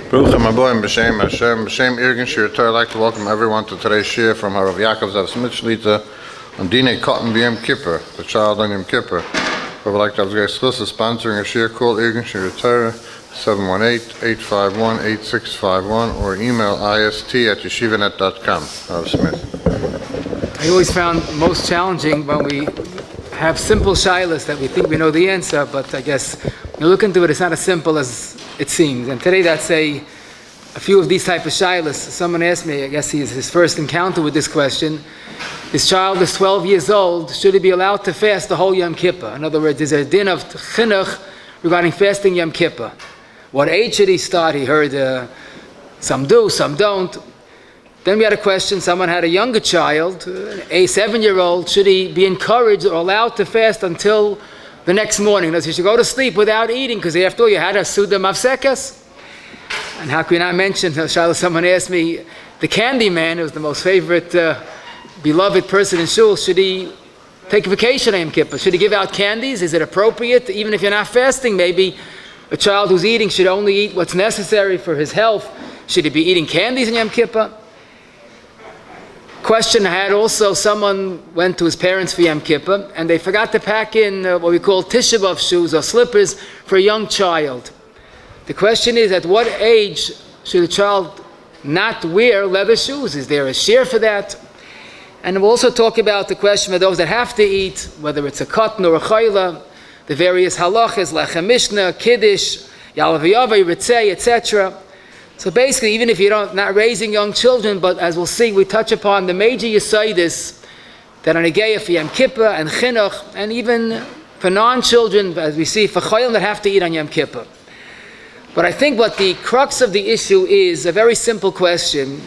Bruchim Aboim B'Shem Hashem B'Shem Irgin Shir Torah. I'd like to welcome everyone to today's shir from our Rav Yaakov Zav Smith Shlita on Dinei Cotton Yom Kippur, the child on Yom Kippur. I would like to have the guys sponsoring a shir called Irgin Shir Torah 718-851-8651 or email ist@yeshivanet.com. Rav Smith. I always found most challenging when we have simple shilas that we think we know the answer, but I guess when you look into it, it's not as simple as it seems. And today that's a few of these type of shilas. Someone asked me, I guess he's his first encounter with this question. His child is 12 years old. Should he be allowed to fast the whole Yom Kippur? In other words, is there a din of chinuch regarding fasting Yom Kippur? What age should he start? He heard some do, some don't. Then we had a question, someone had a younger child, a 7-year-old, should he be encouraged or allowed to fast until the next morning? He should go to sleep without eating, because after all, you had a Suda Mavsekas. And how can we not mention, someone asked me, the candy man, who was the most favorite, beloved person in shul, should he take a vacation on Yom Kippur? Should he give out candies? Is it appropriate? Even if you're not fasting, maybe a child who's eating should only eat what's necessary for his health. Should he be eating candies in Yom Kippur? Question I had also, someone went to his parents for Yom Kippur and they forgot to pack in what we call Tisha shoes or slippers for a young child. The question is, at what age should a child not wear leather shoes? Is there a shear for that? And we'll also talk about the question for those that have to eat, whether it's a cotton or a chayla, the various halachos, lechem mishnah, kiddush, ya'le v'yava, ritzei, etc. So basically, even if you're not raising young children, but as we'll see, we touch upon the major yesodis that are negayah for Yom Kippur and chinuch, and even for non-children, as we see, for cholim that have to eat on Yom Kippur. But I think what the crux of the issue is a very simple question.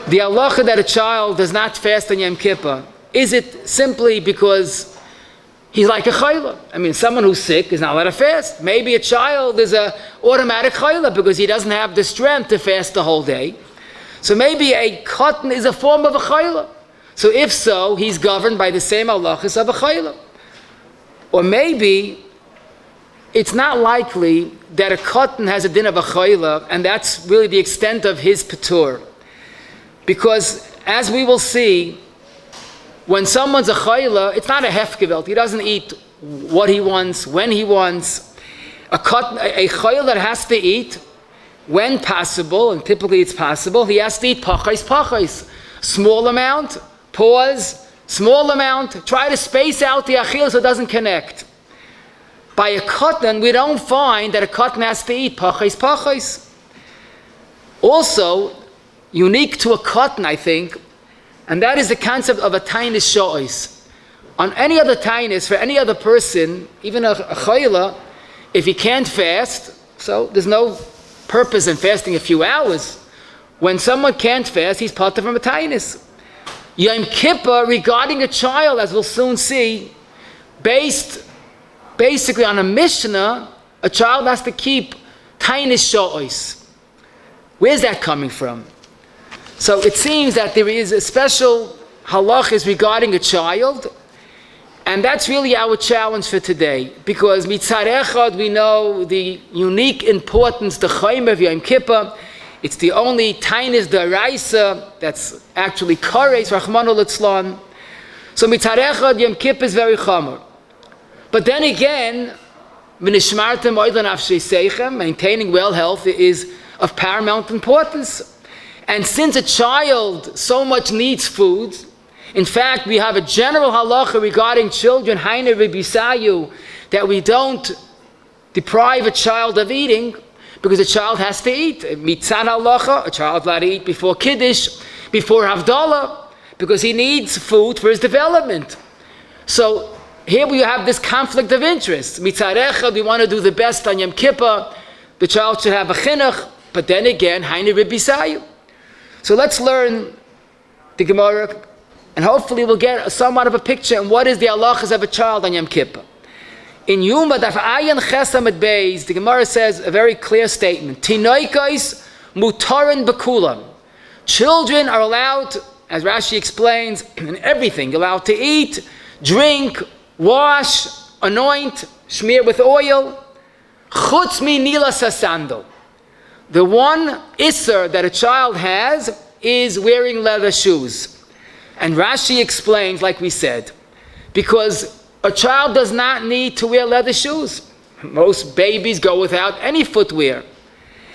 The halacha that a child does not fast on Yom Kippur, is it simply because he's like a chayla? I mean, someone who's sick is not allowed to fast. Maybe a child is an automatic chayla because he doesn't have the strength to fast the whole day. So maybe a cotton is a form of a chayla. So if so, he's governed by the same halachos of a chayla. Or maybe it's not likely that a cotton has a din of a chayla, and that's really the extent of his patur. Because as we will see, when someone's a chayla, it's not a hefgevelt. He doesn't eat what he wants, when he wants. A chayla that has to eat, when possible, and typically it's possible, he has to eat pachos. Small amount, pause, small amount, try to space out the achil so it doesn't connect. By a cotton, we don't find that a cotton has to eat pachos. Also, unique to a cotton, I think, and that is the concept of a tainis sho'is. On any other tainis, for any other person, even a chayla, if he can't fast, so there's no purpose in fasting a few hours. When someone can't fast, he's part of a tainis. Yom Kippur, regarding a child, as we'll soon see, based basically on a Mishnah, a child has to keep tainis sho'is. Where's that coming from? So it seems that there is a special halachos regarding a child, and that's really our challenge for today. Because mitzad echad, we know the unique importance, the chayim of Yom Kippur. It's the only tainis d'oraisa that's actually kares, rachmana litzlan. So mitzad echad, Yom Kippur is very chamer. But then again, v'nishmartem oilan afshei seichem, maintaining well health is of paramount importance. And since a child so much needs food, in fact, we have a general halacha regarding children, haine rebisayu, that we don't deprive a child of eating because a child has to eat. Mitzad halacha, a child allowed to eat before kiddush, before havdalah, because he needs food for his development. So here we have this conflict of interest. Mitzad echad, we want to do the best on Yom Kippur. The child should have a chinuch, but then again, haine rebisayu. So let's learn the Gemara, and hopefully we'll get somewhat of a picture on what is the halachos of a child on Yom Kippur. In Yuma Daf Ayin Chesam at Beis, the Gemara says a very clear statement: Tinoikos mutarin bekulam. Children are allowed, as Rashi explains, in everything, allowed to eat, drink, wash, anoint, smear with oil. Chutz mi nilas hasandal. The one isser that a child has is wearing leather shoes. And Rashi explains, like we said, because a child does not need to wear leather shoes. Most babies go without any footwear.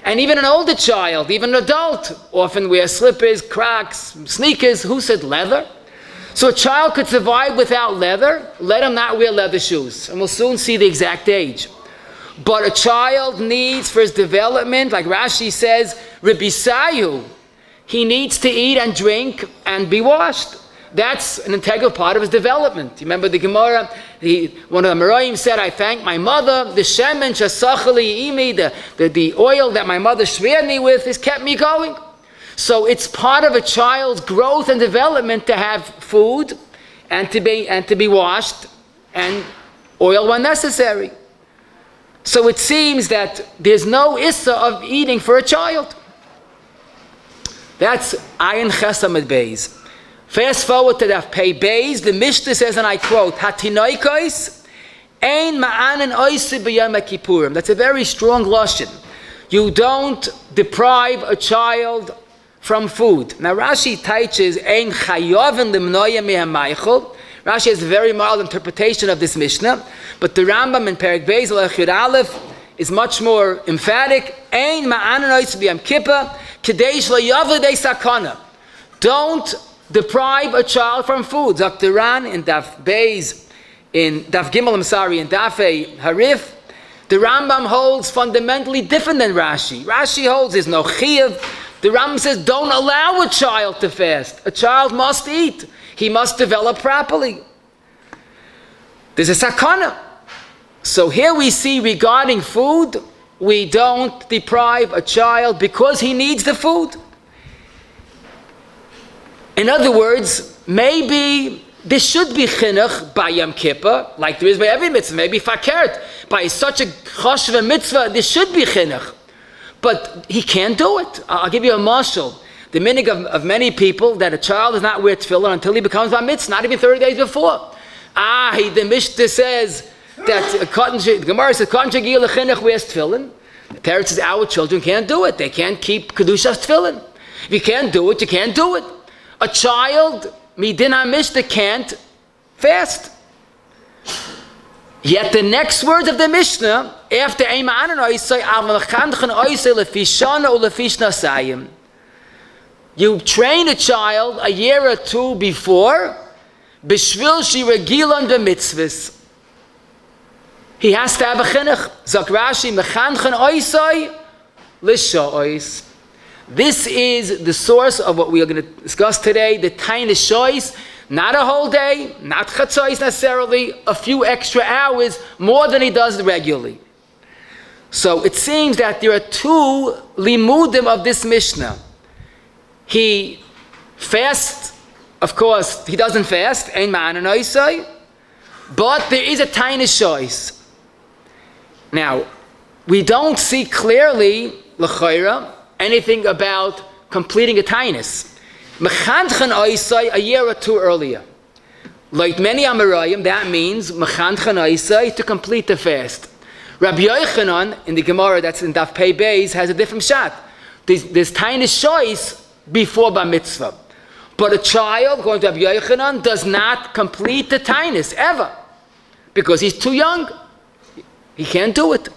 And even an older child, even an adult, often wears slippers, Crocs, sneakers. Who said leather? So a child could survive without leather. Let him not wear leather shoes. And we'll soon see the exact age. But a child needs, for his development, like Rashi says, Ribisayu, he needs to eat and drink and be washed. That's an integral part of his development. You remember the Gemara, one of the Meraim said, I thank my mother, the shemen shasachali imi, the oil that my mother smeared me with has kept me going. So it's part of a child's growth and development to have food and to be washed and oil when necessary. So it seems that there's no issa of eating for a child. That's Ayin Chesamid Beis. Fast forward to Daf Pei Beis, the Mishnah says, and I quote, Hatinoikos ein ma'anen oisi b'yom kippurim. That's a very strong lashon. You don't deprive a child from food. Now Rashi teaches ein chayovin limnoya me'hamaychol. Rashi has a very mild interpretation of this Mishnah, but the Rambam in Perek Beis Alechir Aleph is much more emphatic. Ein ma'anen oisi b'yom kippur kadesh layavlidei sakana. Don't deprive a child from food. Zaktiran in Daf Beis, in Daf Gimel, in Daf Harif, the Rambam holds fundamentally different than Rashi. Rashi holds there's no chiyuv. The Rambam says don't allow a child to fast. A child must eat. He must develop properly. There's a sakana. So here we see regarding food, we don't deprive a child because he needs the food. In other words, maybe there should be chinuch by Yom Kippur, like there is by every mitzvah, maybe fakert. By such a choshev mitzvah, there should be chinuch. But he can't do it. I'll give you a mashal. The minig of many people that a child does not wear tefillin until he becomes bar mitzvah, not even 30 days before. The Mishnah says that the Gemara says, Katan shegil lechinuch wears tefillin. The parent says, our children can't do it. They can't keep kedushas tefillin. If you can't do it, you can't do it. A child, midin ha-mishnah, can't fast. Yet the next words of the Mishnah, after Eiman and Oisai, Avachandchen Oisai lefishana or lefishnasayim. You train a child a year or two before, b'shvil shiragilan b'mitzvahs. He has to have a chinuch. Zak Rashi, mechandchen Oisai l'sho'ois. This is the source of what we are going to discuss today, the tiny shois, not a whole day, not chatzos necessarily, a few extra hours, more than he does regularly. So it seems that there are two limudim of this Mishnah. He fasts, of course, he doesn't fast, ein ma'anan oisai, but there is a tiny shois. Now, we don't see clearly, l'chayra, anything about completing a tainus. Mechandchen oisai a year or two earlier. Like many Amarayim, that means mechandchen oisai to complete the fast. Rabbi Yochanan in the Gemara that's in Daf Pei Beis has a different shot. There's tainus shois before bar mitzvah, but a child, according to Rabbi Yochanan, does not complete the tainus ever because he's too young. He can't do it.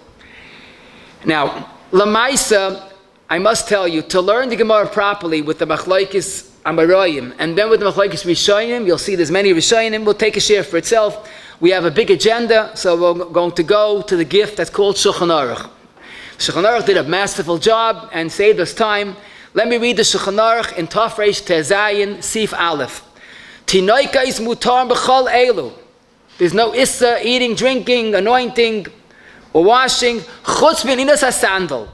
Now, Lamaisa, I must tell you, to learn the Gemara properly with the Machlokes Amarayim, and then with the Machlokes Rishonim, you'll see there's many Rishonim, we'll take a share for itself. We have a big agenda, so we're going to go to the gift that's called Shulchan Aruch. Shulchan Aruch did a masterful job and saved us time. Let me read the Shulchan Aruch in Taf Reish Tezayin, Sif Aleph. Tinoika is mutar b'chol elu. There's no issa, eating, drinking, anointing, or washing. Chutz b'ninas hasandal.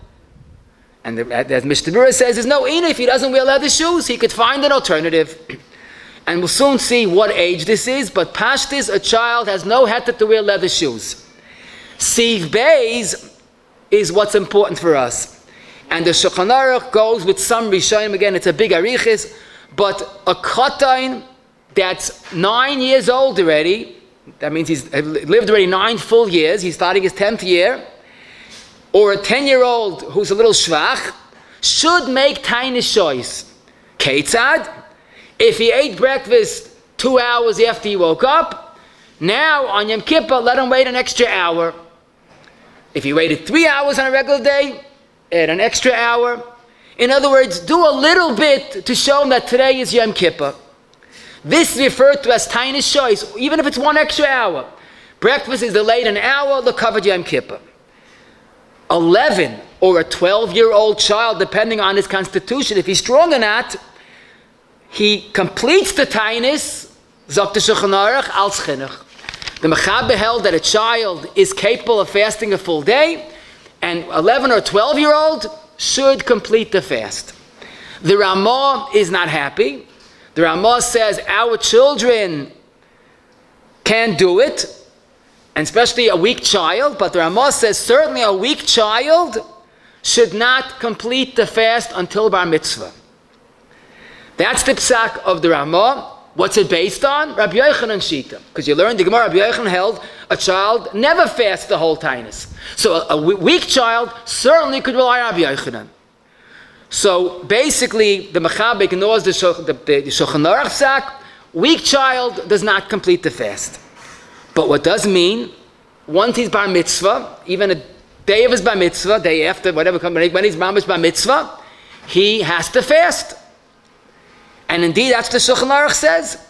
And as Mr. Bura says, there's no ina if he doesn't wear leather shoes. He could find an alternative. And we'll soon see what age this is, but Pashtis, a child, has no heter to wear leather shoes. Siv Beis is what's important for us. And the Shulchan Aruch goes with some Rishonim, again, it's a big arichis, but a katan that's 9 years old already, that means he's lived already 9 full years, he's starting his 10th year, or a 10-year-old who's a little shvach should make tiny choice. Ketzad, if he ate breakfast 2 hours after he woke up, now on Yom Kippur, let him wait an extra hour. If he waited 3 hours on a regular day, add an extra hour. In other words, do a little bit to show him that today is Yom Kippur. This is referred to as tiny choice, even if it's 1 extra hour. Breakfast is delayed an hour, they'll cover Yom Kippur. 11 or a 12-year-old child, depending on his constitution, if he's strong or not, he completes the tainis, sagt the Shulchan Aruch, als chinuch. The Mechaber held that a child is capable of fasting a full day, and 11 or 12-year-old should complete the fast. The Ramah is not happy. The Ramah says our children can do it, and especially a weak child, but the Ramah says certainly a weak child should not complete the fast until Bar Mitzvah. That's the psak of the Ramah. What's it based on? Rabbi Yochanan Shita. Because you learned the Gemara, Rabbi Yochanan held a child never fasts the whole tainus. So a weak child certainly could rely on Rabbi Yochanan. So basically, the Mechaber ignores the Shulchan Aruch psak. Weak child does not complete the fast. But what does mean, once he's bar mitzvah, even a day of his bar mitzvah, day after, whatever, when he's bar mitzvah, he has to fast. And indeed, that's what the Shulchan Aruch says.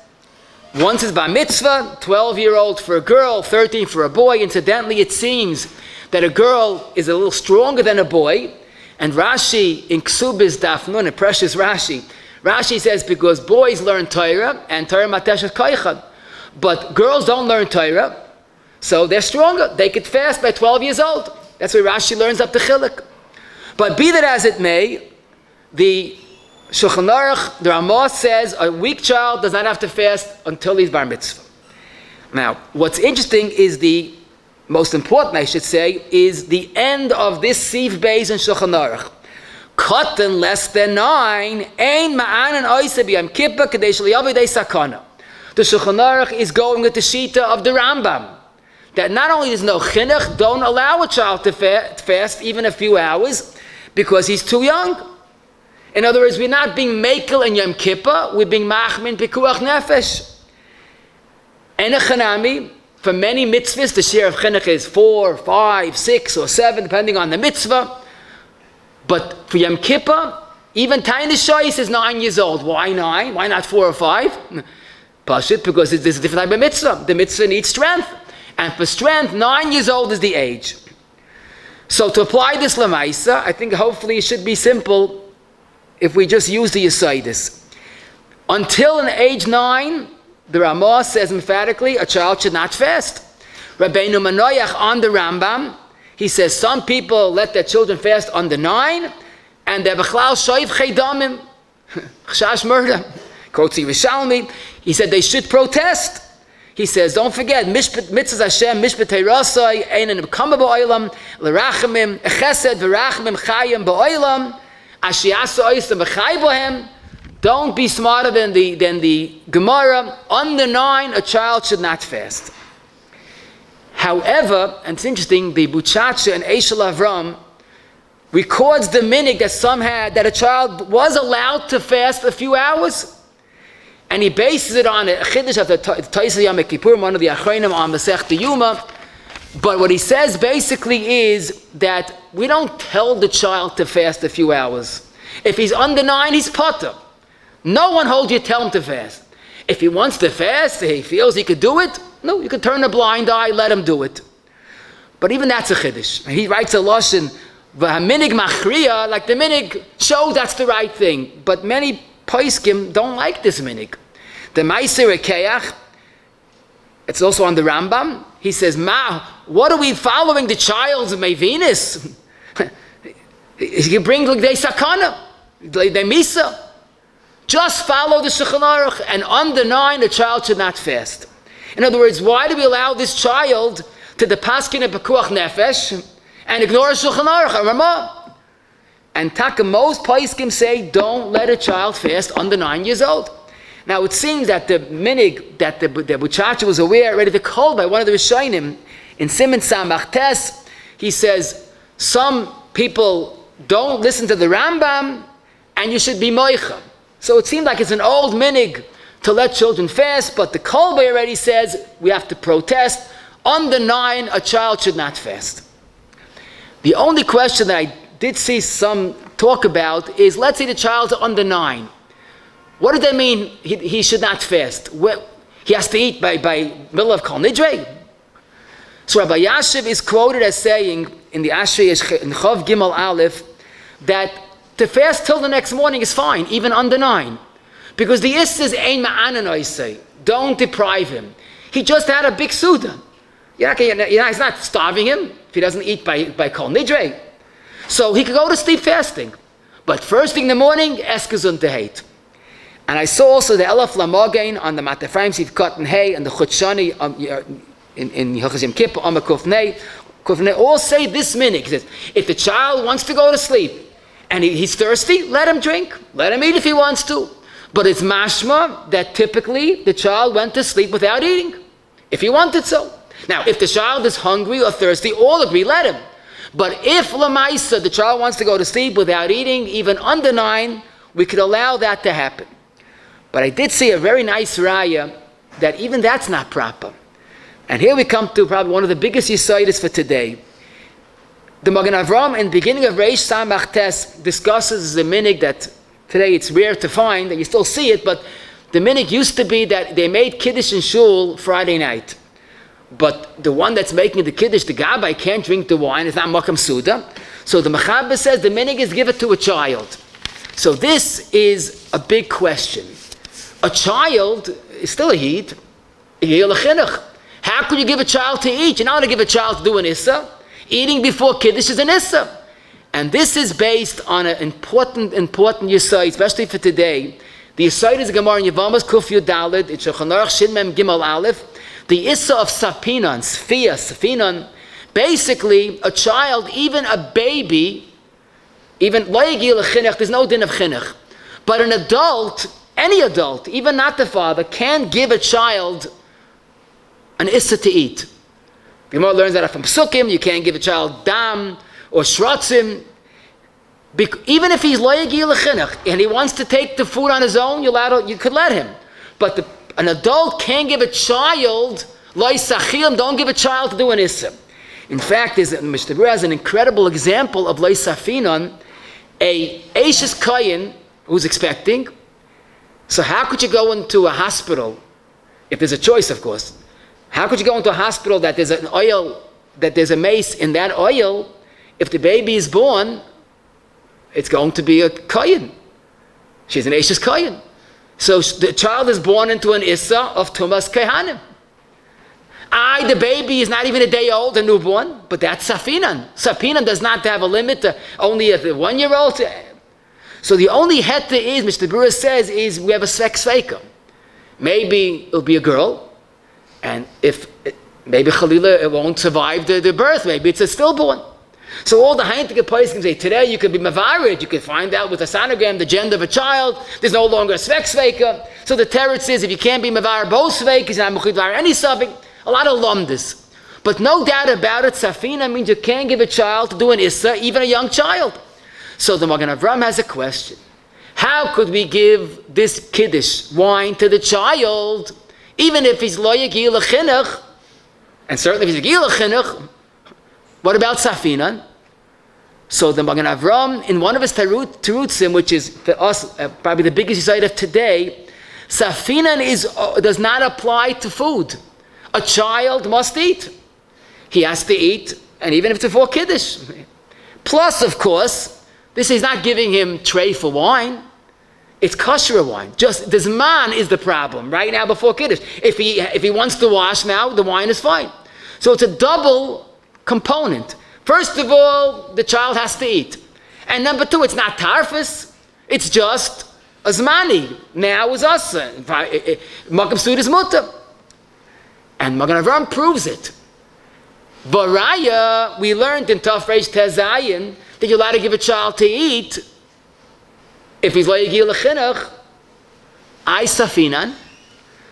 Once it's bar mitzvah, 12-year-old for a girl, 13 for a boy. Incidentally, it seems that a girl is a little stronger than a boy. And Rashi, in Ksubis Daf Nun, a precious Rashi, Rashi says because boys learn Torah, and Torah mateshes koichan. But girls don't learn Torah, so they're stronger. They could fast by 12 years old. That's where Rashi learns up the chiluk. But be that as it may, the Shulchan Aruch, the Ramah says a weak child does not have to fast until he's bar mitzvah. Now, what's interesting is the most important, I should say, is the end of this Siv Beis in Shulchan Aruch. Katan less than 9, ein ma'anan oise b'Yom Kippur kadei sheliyavidei sakana. The Shulchan Aruch is going with the Shita of the Rambam, that not only is no chinuch, don't allow a child to fast even a few hours because he's too young. In other words, we're not being mekel in Yom Kippur, we're being machmin pikuach nefesh. Enechanami, for many mitzvahs, the share of chinuch is 4, 5, 6, or 7, depending on the mitzvah. But for Yom Kippur, even tiny shoyis is 9 years old. Why 9? Why not 4 or 5? Pashit, because there's a different type of mitzvah. The mitzvah needs strength. And for strength, 9 years old is the age. So to apply this lemaisa, I think hopefully it should be simple if we just use the Yesodis. Until an age 9, the Ramah says emphatically, a child should not fast. Rabbeinu Manoyach on the Rambam, he says some people let their children fast under 9, and they're b'chlal shoiv cheidamim, chashash murder. Quotes Yerushalmi, he said they should protest. He says, don't forget, mitzvahs Hashem, mishpat teirasai, einen b'kama ba'olam, l'rachamim, echesed v'rachamim chayim ba'olam, ashiyasa oisam v'chay bohem. Don't be smarter than the Gemara. Under 9, a child should not fast. However, and it's interesting, the Buchacha and Eshel Avram records the minig that some had that a child was allowed to fast a few hours. And he bases it on a kiddush of the Tisha Yom Kippur, one of the achronim on Masechta Yuma. But what he says basically is that we don't tell the child to fast a few hours. If he's under 9, he's potter. No one holds you, tell him to fast. If he wants to fast, he feels he could do it, no, you could turn a blind eye, let him do it. But even that's a chiddush. He writes a lashon, v'haminig machriya, like the minig shows that's the right thing. But many poskim don't like this minig. The Meiser Rekeach, it's also on the Rambam, he says, what are we following the child's Mevinus? You bring like they sakana, they misa. Just follow the Shulchan Aruch, and under 9, a child should not fast. In other words, why do we allow this child to the paskin of pekuach nefesh and ignore Shulchan Aruch, Ramah? And taka, most poskim say, don't let a child fast under 9 years old. Now it seems that the minig, that the Buchacha was aware, ready to call by one of the Rishonim, in Siman Samach Tes, he says, some people don't listen to the Rambam, and you should be moicha. So it seemed like it's an old minig to let children fast, but the Kolbe already says we have to protest. Under 9, a child should not fast. The only question that I did see some talk about is, let's say the child's under 9. What does that mean he should not fast? He has to eat by middle of Kol Nidre? So Rabbi Yashiv is quoted as saying in the Ashrei in Chav Gimel Aleph that to fast till the next morning is fine, even under 9. Because the Issa is ein ma'anan say, don't deprive him. He just had a big Suda. He's not starving him if he doesn't eat by Kol Nidre. So he could go to sleep fasting. But first thing in the morning, ask gesund to hate. And I saw also the Elef Lamogain on the Matafraim Sif Cotton Hay and the Chutshani in Yom Kippur, Kufnei, all say this minute. He says, if the child wants to go to sleep and he's thirsty, let him drink. Let him eat if he wants to. But it's mashma that typically the child went to sleep without eating, if he wanted so. Now, if the child is hungry or thirsty, all agree, let him. But if Lamaisa, the child wants to go to sleep without eating, even under 9, we could allow that to happen. But I did see a very nice raya that even that's not proper. And here we come to probably one of the biggest yisoides for today. The Magen Avram in the beginning of Reish Samach Tes discusses the minig that today it's rare to find, and you still see it, but the minig used to be that they made kiddush in shul Friday night. But the one that's making the kiddush, the gabbai, can't drink the wine. It's not makam suda. So the mechaber says the minig is give it to a child. So this is a big question. A child is still a yid. How could you give a child to eat? You're not going to give a child to do an issa. Eating before kiddush is an issa. And this is based on an important yesod, especially for today. The yesod is a Gemara in Yevamos Kuf Yud Daled. It's Shulchan Aruch Shin Mem Gimel Aleph. The issa of Sapinan, Sfinan, basically a child, even a baby, even lo yagil chinuch, there's no din of chinuch. But an adult, any adult, even not the father, can give a child an issa to eat. The Gemara learns that from psukim, you can't give a child dam or shratzim. Even if he's lo yagil chinuch and he wants to take the food on his own, you could let him. But an adult can't give a child, lo yisachim, don't give a child to do an issa. In fact, Mr. Brewer has an incredible example of lo yisafinan, a Eishes Kayin who's expecting. So how could you go into a hospital, if there's a choice, of course, how could you go into a hospital that there's an oil, that there's a mace in that oil? If the baby is born, it's going to be a Kayin. She's an Eishes Kayin. So the child is born into an issa of Tumas Kehanim. The baby is not even a day old, a newborn, but that's Safinan. Safinan does not have a limit, only a 1-year-old. So the only heta is, Mr. Brewer says, is we have a sex faker. Maybe it'll be a girl, and maybe Chalila, it won't survive the birth, maybe it's a stillborn. So all the Heintige Pais can say, today you could be Mavarid, you could find out with a sonogram the gender of a child, there's no longer a Svek. So the teretz is, if you can't be Mavar both Svek, you're not Mechidvar any subbing, a lot of lumdis. But no doubt about it, Safina means you can't give a child to do an Issa, even a young child. So the Magen Avram has a question. How could we give this kiddush wine to the child, even if he's lo yagil chinuch, and certainly if he's yagil chinuch? What about Safinan? So the Magen Avram, in one of his terutzim, which is for us probably the biggest side of today, Safinan does not apply to food. A child must eat. He has to eat, and even if it's before kiddush. Plus, of course, this is not giving him tray for wine. It's kosher wine. Just the zman is the problem right now before kiddush. If he wants to wash now, the wine is fine. So it's a double component. First of all, the child has to eat. And number two, it's not tarfus. It's just a zmani. Now is asa. Makam sud is mutter. And Magen Avram proves it. Baraya, we learned in Taf Reish Tezayin that you're allowed to give a child to eat if he's lo yagil chinuch. Safinan.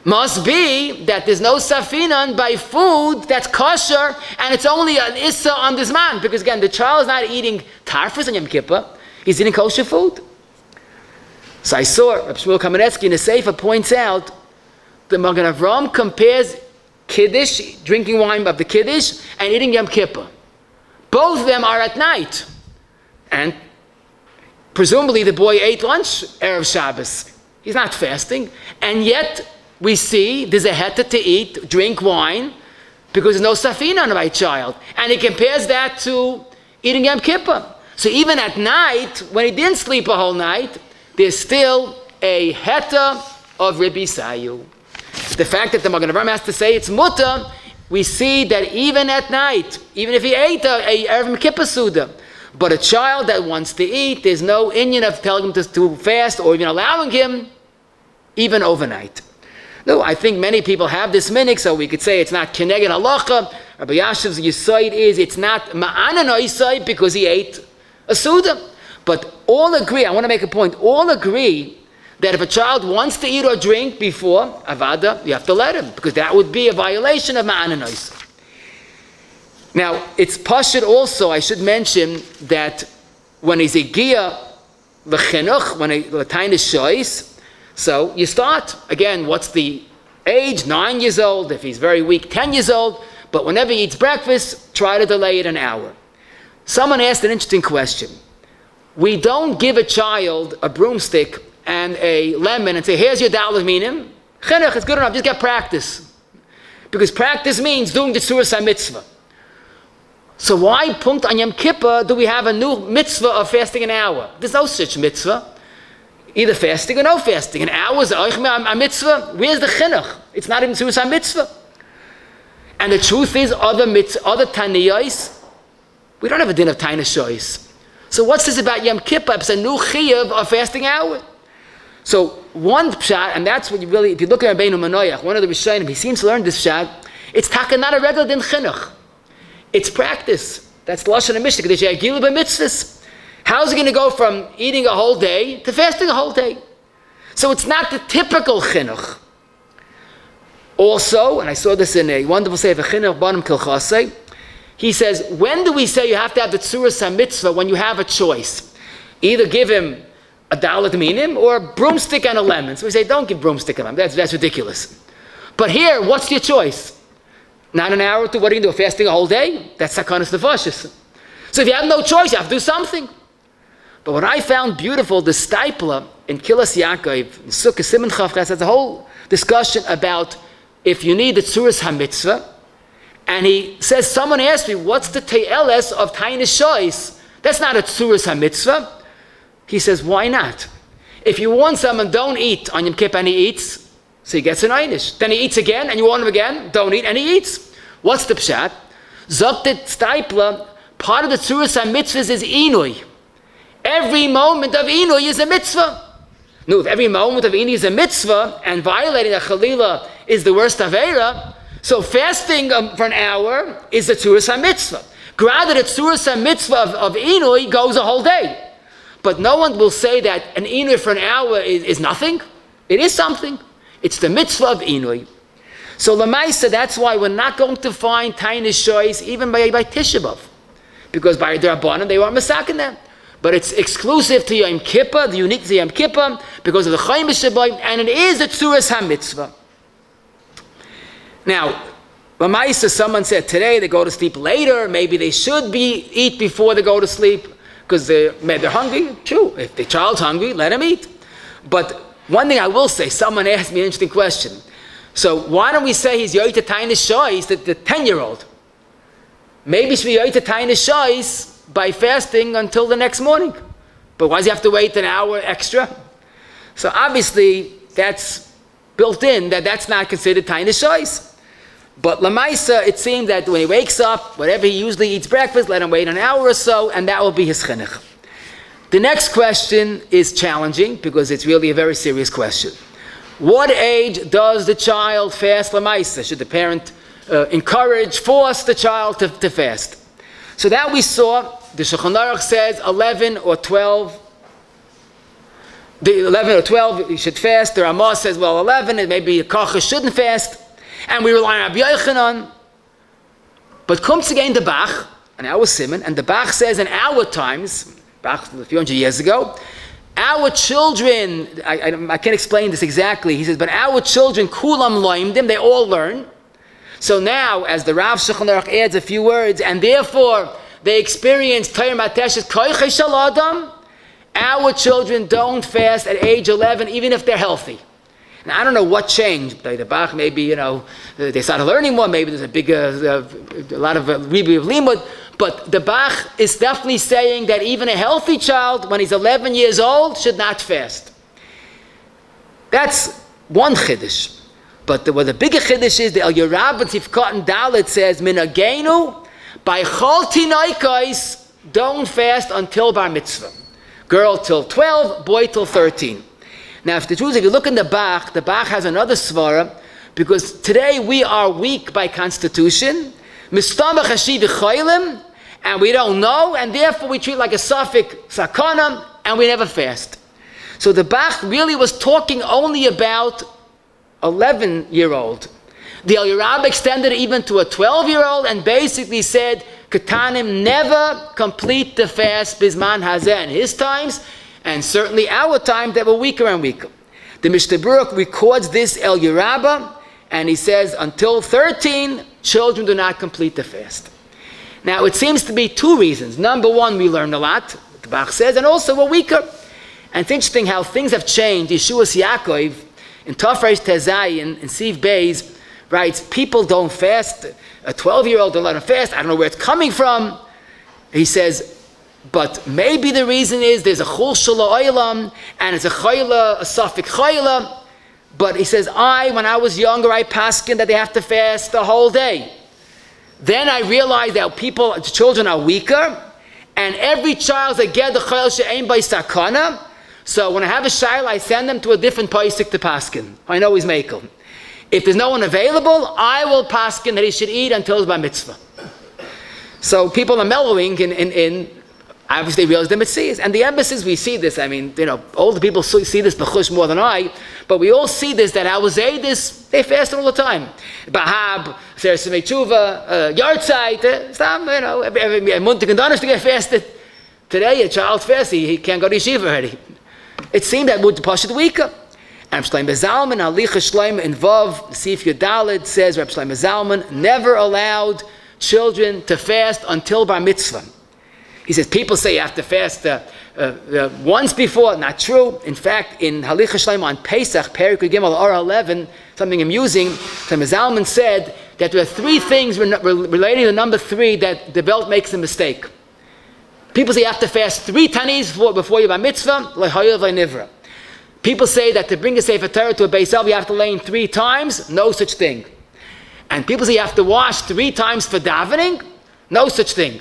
must be that there's no Safina by food that's kosher, and it's only an issa on this man. Because again, the child is not eating tarfus on Yom Kippur, he's eating kosher food. So I saw Rabbi Shmuel Kamenetsky in the Sefer points out the Magen Avram compares kiddush, drinking wine of the kiddush, and eating Yom Kippur. Both of them are at night. And presumably the boy ate lunch Erev Shabbos. He's not fasting. And yet we see there's a heta to eat, drink wine, because there's no Safina on my child. And he compares that to eating Yom Kippur. So even at night, when he didn't sleep a whole night, there's still a heta of Rabbi Sayu. The fact that the Magen Avram has to say it's mutter, we see that even at night, even if he ate a Erev Kippur Suda, but a child that wants to eat, there's no inyan of telling him to fast or even allowing him, even overnight. No, I think many people have this minhag, so we could say it's not keneged halacha. Rabbi Yashiv's yisoid is it's not ma'anan yisoid because he ate a Suda. But all agree, I want to make a point, all agree that if a child wants to eat or drink before Avada, you have to let him, because that would be a violation of ma'anan yisoid. Now, it's pashut also, I should mention, that when he's a gia l'chinuch, when the time is shois, so you start, again, what's the age? 9 years old, if he's very weak, 10 years old, but whenever he eats breakfast, try to delay it an hour. Someone asked an interesting question. We don't give a child a broomstick and a lemon and say, here's your daled minim. Chinuch, it's good enough, just get practice. Because practice means doing the Surah Mitzvah. So why, punkt on Yom Kippur, do we have a new mitzvah of fasting an hour? There's no such mitzvah. Either fasting or no fasting. An hour is a mitzvah. Where's the chinuch? It's not even Surah Mitzvah. And the truth is, other taniyos, we don't have a din of tainus shois. So what's this about Yom Kippur? It's a new chiyuv of fasting hour. So one pshat, and that's what you really, if you look at Rabbeinu Manoach, one of the Rishonim, he seems to learn this pshat, it's taka not a regular din chinuch. It's practice. That's the Lashon HaMishnah. How is it going to go from eating a whole day to fasting a whole day? So it's not the typical chinuch. Also, and I saw this in a wonderful sefer chinuch banim kilchasei, he says, when do we say you have to have the tzuras mitzvah when you have a choice? Either give him a dalet minim or a broomstick and a lemon. So we say, don't give broomstick and lemon. That's ridiculous. But here, what's your choice? Not an hour to what are you going to do? Fasting a whole day? That's sakanas nefashis. So if you have no choice, you have to do something. But what I found beautiful, the Stipler in Kilas Yaakov, in Sukkah Simon Chavches, has a whole discussion about if you need the Tzuras HaMitzvah. And he says, someone asked me, what's the Te'eles of Tainus Shois? That's not a Tzuras HaMitzvah. He says, why not? If you warn someone, don't eat on Yom Kippur, and he eats, so he gets an einish. Then he eats again, and you warn him again, don't eat, and he eats. What's the pshat? Zoktet Stipler, part of the Tzuras HaMitzvahs is Inui. Every moment of Inui is a mitzvah. No, if every moment of Inui is a mitzvah, and violating a Chalila is the worst Aveira, so fasting for an hour is the Tzuras HaMitzvah. Rather, the Tzuras HaMitzvah of Inui goes a whole day. But no one will say that an Inui for an hour is nothing. It is something. It's the mitzvah of Inui. So Lamaisa, that's why we're not going to find Tainus Shois even by Tisha B'Av. Because by their Rabbanan, they weren't masakin them. But it's exclusive to Yom Kippur, the unique to Yom Kippur, because of the Chaim Shabbat, and it is the Tzuras HaMitzvah. Now, Lamaisa, someone said today they go to sleep later, maybe they should eat before they go to sleep, because they're hungry. True, if the child's hungry, let him eat. But one thing I will say, someone asked me an interesting question. So why don't we say he's Yoita Tainus Shois, the 10-year-old? Maybe should be Yoita Tainus Shois by fasting until the next morning. But why does he have to wait an hour extra? So obviously, that's built in, that's not considered Tainus Shois. But Lamaisa, it seems that when he wakes up, whatever he usually eats breakfast, let him wait an hour or so, and that will be his chinuch. The next question is challenging, because it's really a very serious question. What age does the child fast Lamaisa? Should the parent force the child to fast? So that we saw, the Shulchan Aruch says 11 or 12. the 11 or 12, you should fast. The Ramah says, well, 11, and maybe a kocha shouldn't fast. And we rely on Rabbi Yochanan. But comes again the Bach, and our Simon, and the Bach says in our times, Bach a few hundred years ago, our children, I can't explain this exactly, he says, but our children, kulam loimdim, they all learn. So now, as the Rav Shulchan Aruch adds a few words, and therefore they experience Torah Mateshes Koichei Shel Adam, our children don't fast at age 11, even if they're healthy. Now, I don't know what changed. The Bach, maybe, they started learning more. Maybe there's a lot of Ribu of Limud. But the Bach is definitely saying that even a healthy child, when he's 11 years old, should not fast. That's one chiddush. But what the bigger chiddush is, the El Yerab and Tifkat and Dalet says, Minagenu, by Chol Tinoikos, don't fast until Bar Mitzvah. Girl till 12, boy till 13. Now, if the truth is, if you look in the Bach has another svara, because today we are weak by constitution, mistamach hashiv v'cholim, and we don't know, and therefore we treat like a suffix sakana, and we never fast. So the Bach really was talking only about 11-year-old. The El Yerab extended it even to a 12-year-old, and basically said, Katanim never complete the fast bisman hazeh in his times, and certainly our time that were weaker and weaker. The Mishnah Berurah records this El Yerabah, and he says until 13, children do not complete the fast. Now it seems to be two reasons. Number one, we learned a lot, the Bach says, and also we're weaker. And it's interesting how things have changed. Yeshuas Yaakov in Tafresh Tezayin in Siv Beis writes, people don't fast. A 12-year-old don't let him fast. I don't know where it's coming from. He says, but maybe the reason is there's a chul shelo oilam, and it's a chayla, a suffix chayla. But he says, when I was younger, I paskin that they have to fast the whole day. Then I realized that children are weaker, and every child's a get the chayla she'ein by sakana. So when I have a shayla, I send them to a different paisik to paskin. I know he's makel. If there's no one available, I will paskin that he should eat until it's by mitzvah. So people are mellowing in obviously realize the mitzvahs. And the emphasis, we see this, older people see this b'chush more than I, but we all see this, that our Zaydis, they fast all the time. Bahab, Seres Simei Tshuva, Yartzeit, every Muntik and Danish to get fasted. Today, a child fasts, he can't go to yeshiva already. It seemed that would push it weaker. And Shlomo Zalman, Halicha Shlomo in Vav, Sif Yudalid says, Reb Shlomo Zalman never allowed children to fast until Bar Mitzvah. He says, people say you have to fast once before. Not true. In fact, in Halicha Shlomo on Pesach, Perik Gimel or 11, something amusing, Shlomo Zalman said that there are three things relating to number 3 that the belt makes a mistake. People say you have to fast 3 tanis before you Bar Mitzvah, lehayav le'nivra. People say that to bring a Sefer Torah to a Beis El, you have to lay in 3 times. No such thing. And people say you have to wash 3 times for davening. No such thing.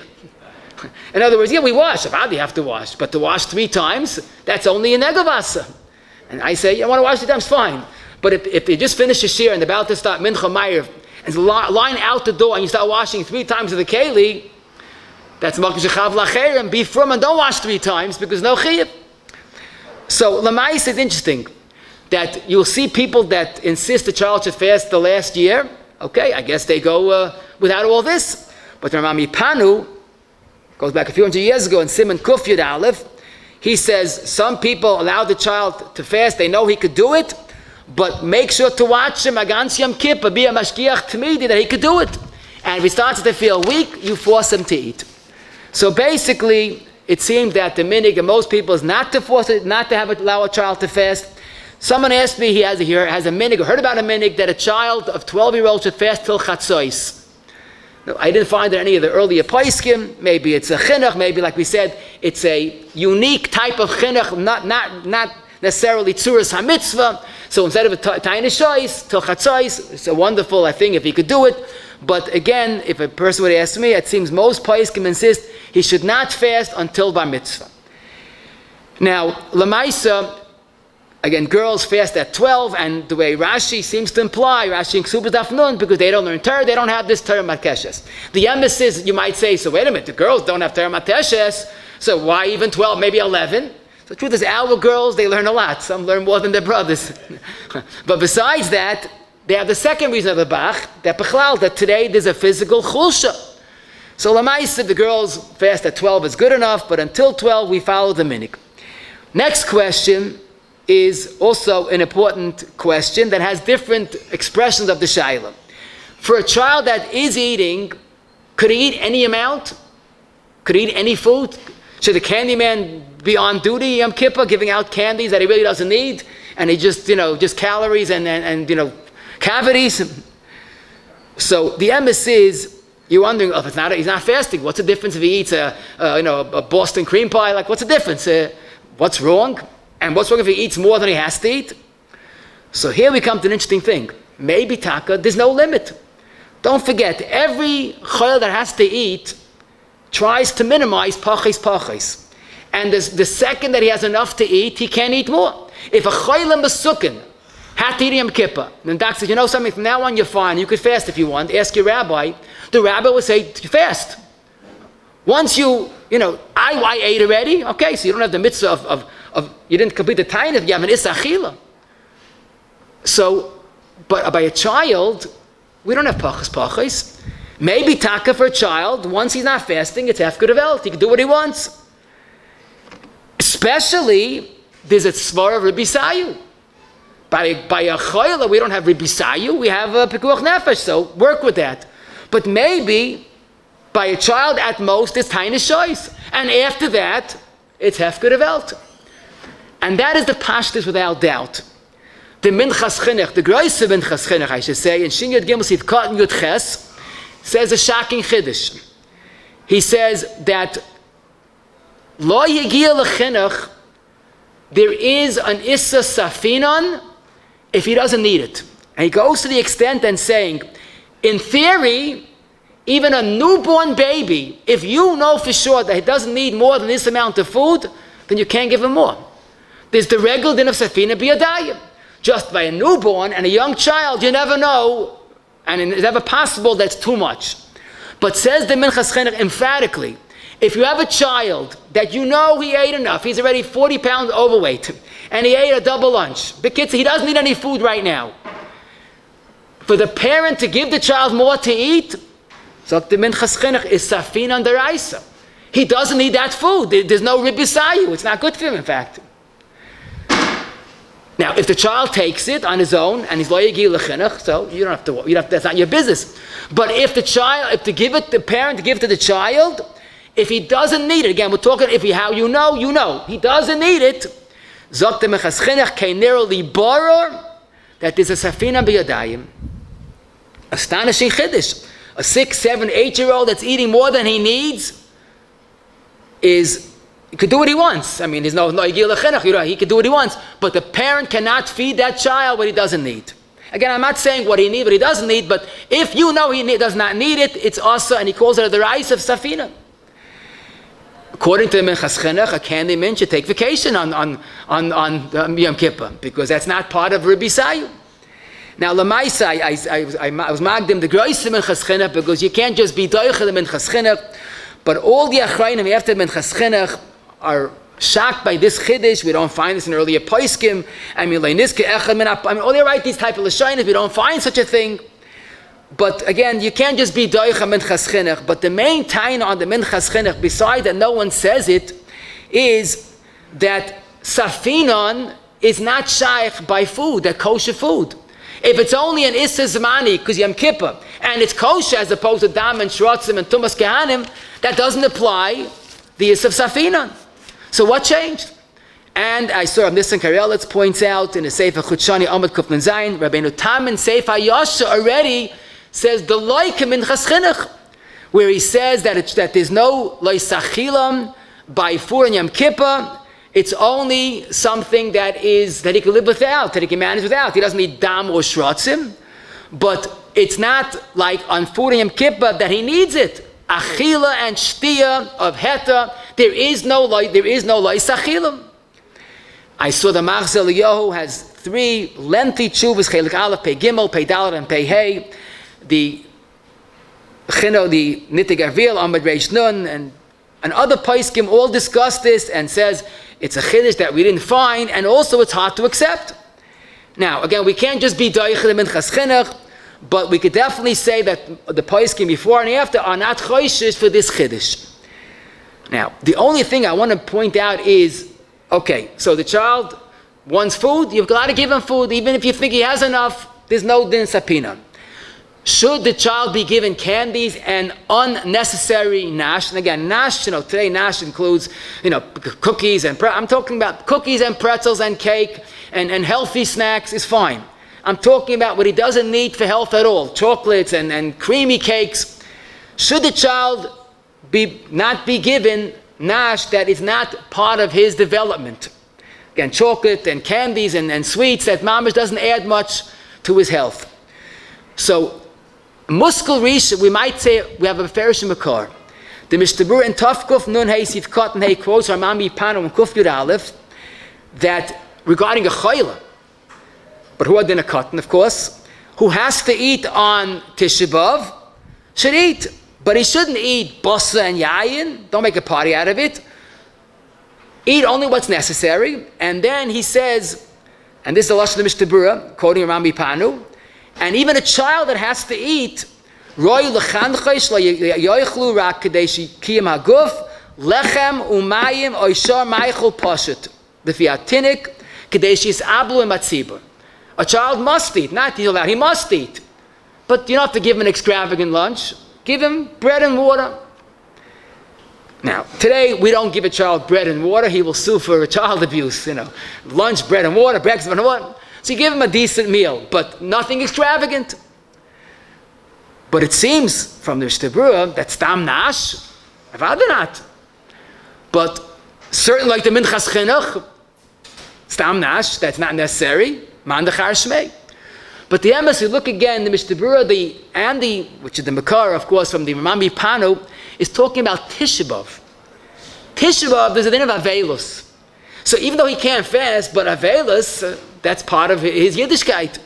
In other words, we wash. Avad, you have to wash. But to wash 3 times, that's only in Negavasa. And I say, I want to wash 3 times, fine. But if they just finish a shir and they're about to start Mincha Ma'ariv, and line out the door and you start washing 3 times of the Keli, that's Malchus Shechav Lacherim. Be firm and don't wash 3 times because no Chiyuv. So Lamais is interesting that you'll see people that insist the child should fast the last year. Okay, I guess they go without all this. But Ramami Panu goes back a few hundred years ago in Simon Kuf Yud Aleph. He says some people allow the child to fast. They know he could do it, but make sure to watch him against Yom Kippur, be a mashgiach tamidi that he could do it. And if he starts to feel weak, you force him to eat. So basically, it seems that the minig of most people is not to force it, not to allow a child to fast. Someone asked me, he has a minig, or heard about a minig, that a child of 12-year-old should fast till chatzos. I didn't find it in any of the earlier paiskim. Maybe it's a chinuch, maybe like we said, it's a unique type of chinuch, not necessarily tzuras ha-mitzvah. So instead of a tiny shois, till chatzos, it's a wonderful thing if he could do it. But again, if a person would ask me, it seems most paiskim insist he should not fast until bar mitzvah. Now, lamaisa, again, girls fast at 12, and the way Rashi seems to imply, Rashi in Ksubas Daf Nun, because they don't learn Torah, they don't have this Torah Matkeshes. The emphasis, you might say, so wait a minute, the girls don't have Torah Matkeshes, so why even 12, maybe 11? The truth is, our girls, they learn a lot. Some learn more than their brothers. But besides that, they have the second reason of the Bach, that today there's a physical chulsha. So Lamaisa, the girls fast at 12 is good enough, but until 12 we follow the minik. Next question is also an important question that has different expressions of the shayla. For a child that is eating, could he eat any amount? Could he eat any food? Should the candy man be on duty Yom Kippur, giving out candies that he really doesn't need, and he just calories and cavities? So the emes is, you're wondering, if he's not fasting, what's the difference if he eats a Boston cream pie? Like, what's the difference? What's wrong? And what's wrong if he eats more than he has to eat? So here we come to an interesting thing. Maybe taka, there's no limit. Don't forget, every chayil that has to eat tries to minimize pachis. And the second that he has enough to eat, he can't eat more. If a chayil mesukin had to eat Yom Kippur, then the doctor says, you know something, from now on you're fine, you could fast if you want, ask your rabbi. The rabbi would say, fast. Once I ate already, okay, so you don't have the mitzvah of you didn't complete the tainus, you have an isachila. So, but by a child, we don't have pachis. Maybe taka for a child, once he's not fasting, it's half good of health. He can do what he wants. Especially, there's a tzvar of Rabbi Sayu. By a chayla, we don't have Rabbi Sayu, we have a pikuach nefesh, so work with that. But maybe, by a child at most, it's tainus shois. And after that, it's half good of health. And that is the pashtus without doubt. The minchas chinuch, the groise minchas chinuch, I should say, in Shin Yud Gimel Sif Kat and Yud Ches, says a shocking chiddush. He says that lo yegiya lechinuch, there is an issa safinan if he doesn't need it. And he goes to the extent and saying, in theory, even a newborn baby, if you know for sure that he doesn't need more than this amount of food, then you can't give him more. There's the regular din of safina biyadayim. Just by a newborn and a young child, you never know, and it's never possible that's too much. But says the Minchas Chinuch emphatically, if you have a child that you know he ate enough, he's already 40 pounds overweight, and he ate a double lunch, the kid, he doesn't need any food right now. For the parent to give the child more to eat, so the Minchas Chinuch is safina deraisa. He doesn't need that food. There's no ribisayu. It's not good for him, in fact. Now, if the child takes it on his own and he's lo yegi lechinuch, so you don't have to. That's not your business. But if the parent to give to the child, if he doesn't need it, again, we're talking how you know, he doesn't need it. Zok the Minchas Chinuch keinero liboror that there's a safina biyadayim. Astonishing chiddush. A 6, 7, 8-year-old that's eating more than he needs he could do what he wants. I mean, there's no yigil lechinach. He could do what he wants, but the parent cannot feed that child what he doesn't need. Again, I'm not saying what he needs, what he doesn't need, but if you know he does not need it, it's also, and he calls it the Rights of Safina. According to the Minchas Chinuch, a candy man should take vacation on Yom Kippur because that's not part of Rabbi Sayu. Now, Lamaisa, I was magdim the groise Minchas Chinuch because you can't just be doicha the Minchas Chinuch, but all the achrayim after the Minchas Chinuch are shocked by this chiddush. We don't find this in earlier poskim. I mean, all they write these type of lashonos. We don't find such a thing. But again, you can't just be doicha Minchas Chinuch. But the main taina on the Minchas Chinuch, besides that no one says it, is that safinon is not shaykh by food, that kosher food. If it's only an issa zmani, because Yom Kippur, and it's kosher as opposed to dam and shrotzim and tumas kehanim, that doesn't apply the issa of safinon. So what changed? And I saw Nissan Karelitz points out in the Sefer Chutshani Amud Kufnan Zayin, Rabbeinu Tam in Sefer Yasha already says the loike Minchas Chinuch, where he says that there's no loisachilam by food in Yom Kippur. It's only something that he can live without, that he can manage without. He doesn't need dam or shrotzim, but it's not like on food in Yom Kippur that he needs it. Achila and shtia of heta, there is no loisachilam. I saw the Machzor Eliyahu has 3 lengthy tshuvas, Chelik Aleph, Pei Gimel, Pei Dalet, and Pei Hey. The Nittig Avil, Amud Reish Nun, and And other poskim all discuss this and says it's a chiddush that we didn't find, and also it's hard to accept. Now, again, we can't just be doichel minchas chinuch, but we could definitely say that the poskim before and after are not choishes for this chiddush. Now, the only thing I want to point out is, okay, so the child wants food, you've got to give him food, even if you think he has enough, there's no din sapina. Should the child be given candies and unnecessary nosh? And again, nosh, today nosh includes, cookies and I'm talking about cookies and pretzels and cake and healthy snacks is fine. I'm talking about what he doesn't need for health at all, chocolates and creamy cakes. Should the child not be given nosh that is not part of his development? Again, chocolate and candies and sweets that mamash doesn't add much to his health. So, Muskel Risha, we might say we have a Ferish Makar. The Mishtabur and Tafkuf Nun Hey Sivkot and Hey quotes Ramami Pano and Kuf Yud Aleph that regarding a chayla, but who had in a cotton, of course, who has to eat on Tisha B'Av, should eat, but he shouldn't eat basa and yayin. Don't make a party out of it. Eat only what's necessary, and then he says, and this is the Lashon of the Mishtabura, quoting Ramami Panu. And even a child that has to eat, roy lechanchosh yoichlu rak kadeshi kiyam haguf lechem umayim oishar meichel pashut lefiatinik kadeshi is ablu ematzibur. A child must eat, not he's allowed. He must eat, but you don't have to give him an extravagant lunch. Give him bread and water. Now, today we don't give a child bread and water. He will sue for child abuse. Lunch, bread and water, breakfast, bread and water. So you give him a decent meal, but nothing extravagant. But it seems from the Shtabura that stam nash, not. But certain like the minchas chinuch, stam nash, that's not necessary. Mandachar shmei. But the emes, you look again, the Mishtabura, which is the Makar, of course, from the Ramami Pano, is talking about Tisha B'Av. Tisha B'Av, there's a din of Avelus. So even though he can't fast, but Avelus, that's part of his Yiddishkeit.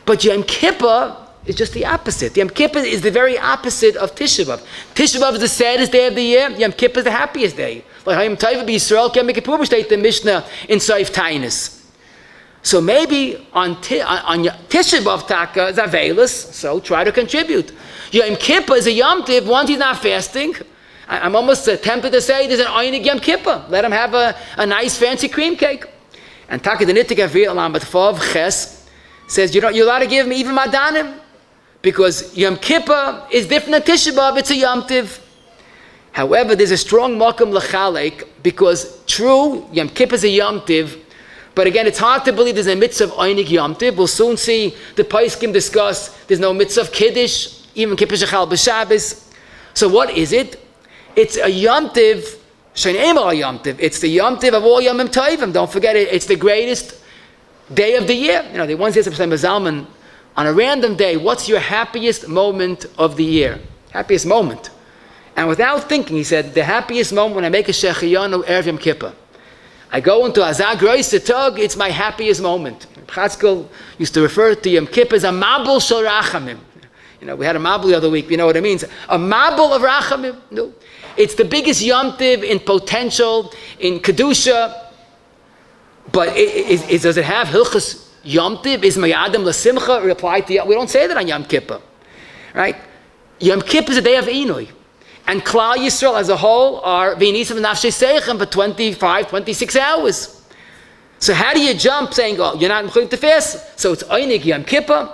But Yom Kippur is just the opposite. Yom Kippur is the very opposite of Tisha B'Av. Tisha B'Av is the saddest day of the year. Yom Kippur is the happiest day. Like Hayim Taiva B'Yisrael, Yom Kippur state the Mishnah in Soif Tainus. So maybe on Tisha B'Av Taka is Avelus, so try to contribute. Yom Kippur is a Yom Tiv, once he's not fasting. I'm almost tempted to say there's an Einig Yom Kippur. Let him have a nice fancy cream cake. And Taka the Nittik Avir Alam Batfav Ches says, you're allowed to give me even Madanim, because Yom Kippur is different than Tisha B'Av, it's a Yom Tiv. However, there's a strong Makam L'Chalek, because true, Yom Kippur is a Yom Tiv, but again, it's hard to believe there's a mitzvah of Einig Yom Tiv. We'll soon see the Paiskim discuss there's no mitzvah of Kiddush, even Kippur Shechal B'Shabbos. So what is it? It's a Yom Tiv, Sheneimah Yom Tiv. It's the Yom Tiv of all Yomim Tovim. Don't forget it. It's the greatest day of the year. They once said to Zalman, on a random day, what's your happiest moment of the year? Happiest moment. And without thinking, he said, the happiest moment when I make a Shechiyanu Erev Yom Kippur. I go into Azag Reis Tog, it's my happiest moment. Chatzkel used to refer to Yom Kippur as a Mabul Shel Rachamim. We had a Mabul the other week, you know what it means. A Mabul of Rachamim. No. It's the biggest Yom Tiv in potential, in Kedusha. But does it have Hilchas Yom Tiv? Is Mayadam L'Simcha replied to? We don't say that on Yom Kippur. Right? Yom Kippur is a day of Inui. And Klal Yisrael as a whole are V'nisim Nafshei Seichem for 25, 26 hours. So how do you jump saying, oh, you're not included to fast? So it's Einig Yom Kippur.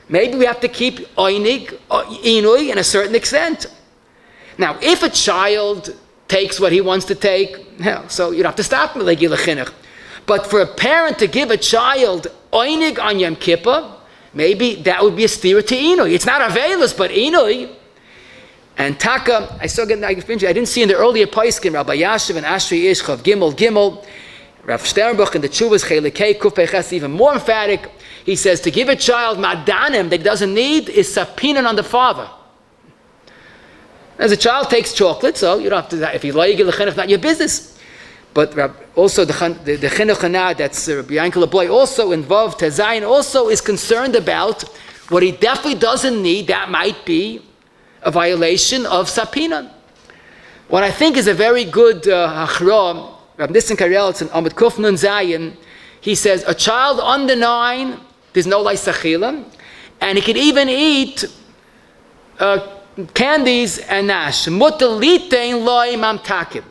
Maybe we have to keep Einig, Inui in a certain extent. Now, if a child takes what he wants to take, so you don't have to stop him like Yilachinuch. But for a parent to give a child Einig on Yom Kippur, maybe that would be a stira to Inui. It's not Avelus, but Inui. And Taka, I didn't see in the earlier Paiskim, Rabbi Yashiv and Ashri Ishchav, Gimel, Rav Sternbuch and the Chuvas Chelikei Kuf Peches, even more emphatic. He says to give a child madanim that he doesn't need is sapinan on the father. As a child takes chocolate, so you don't have to, if you like it, it's not your business. But also the Chinuch Hanad, that's Rabbi Yankel Boy, also involved, Tezayin also is concerned about what he definitely doesn't need, that might be a violation of sapinan. What I think is a very good hachra, Rabbi Nissen Karel, it's in Amud Kuf Nun Zayin, he says, a child under 9, there's no laisachila, and he could even eat candies and nosh. Mutalitein loy mamtakim.